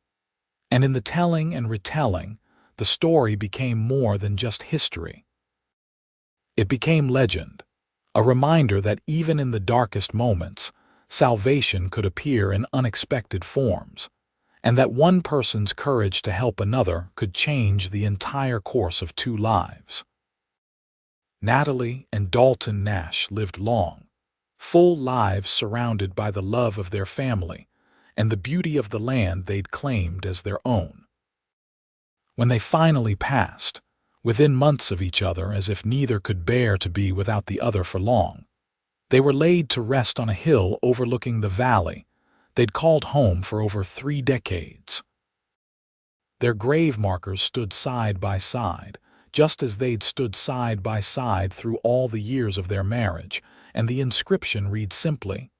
And in the telling and retelling, the story became more than just history. It became legend, a reminder that even in the darkest moments, salvation could appear in unexpected forms, and that one person's courage to help another could change the entire course of two lives. Natalie and Dalton Nash lived long, full lives surrounded by the love of their family and the beauty of the land they'd claimed as their own. When they finally passed, within months of each other as if neither could bear to be without the other for long, they were laid to rest on a hill overlooking the valley they'd called home for over 3 decades. Their grave markers stood side by side, just as they'd stood side by side through all the years of their marriage, and the inscription read simply,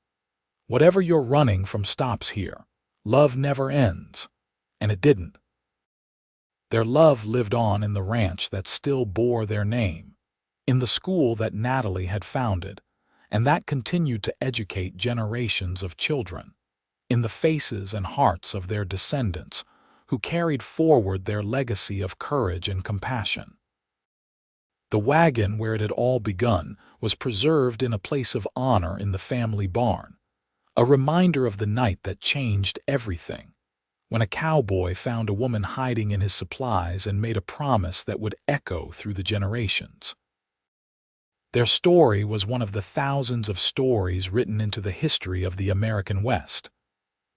"Whatever you're running from stops here. Love never ends." And it didn't. Their love lived on in the ranch that still bore their name, in the school that Natalie had founded, and that continued to educate generations of children, in the faces and hearts of their descendants, who carried forward their legacy of courage and compassion. The wagon where it had all begun was preserved in a place of honor in the family barn, a reminder of the night that changed everything, when a cowboy found a woman hiding in his supplies and made a promise that would echo through the generations. Their story was one of the thousands of stories written into the history of the American West,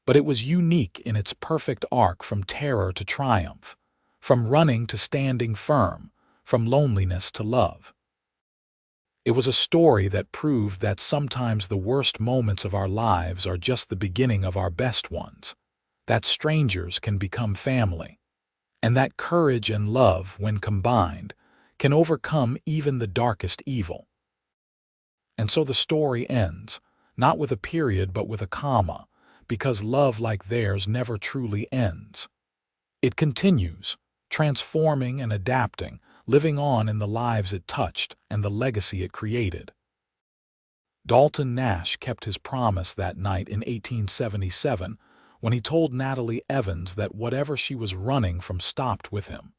but it was unique in its perfect arc from terror to triumph, from running to standing firm, from loneliness to love. It was a story that proved that sometimes the worst moments of our lives are just the beginning of our best ones, that strangers can become family, and that courage and love, when combined, can overcome even the darkest evil. And so the story ends, not with a period but with a comma, because love like theirs never truly ends. It continues, transforming and adapting, living on in the lives it touched and the legacy it created. Dalton Nash kept his promise that night in 1877 when he told Natalie Evans that whatever she was running from stopped with him.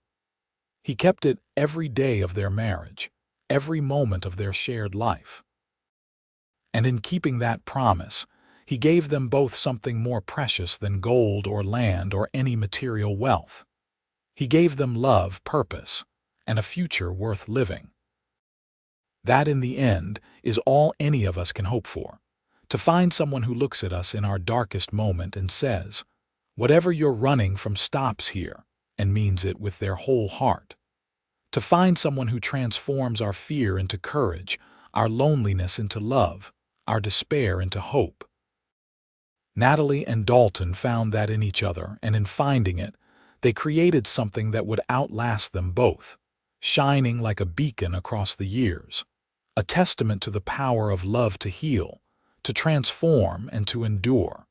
He kept it every day of their marriage, every moment of their shared life. And in keeping that promise, he gave them both something more precious than gold or land or any material wealth. He gave them love, purpose, and a future worth living. That, in the end, is all any of us can hope for. To find someone who looks at us in our darkest moment and says, "Whatever you're running from stops here," and means it with their whole heart. To find someone who transforms our fear into courage, our loneliness into love, our despair into hope. Natalie and Dalton found that in each other, and in finding it, they created something that would outlast them both, shining like a beacon across the years, a testament to the power of love to heal, to transform, and to endure.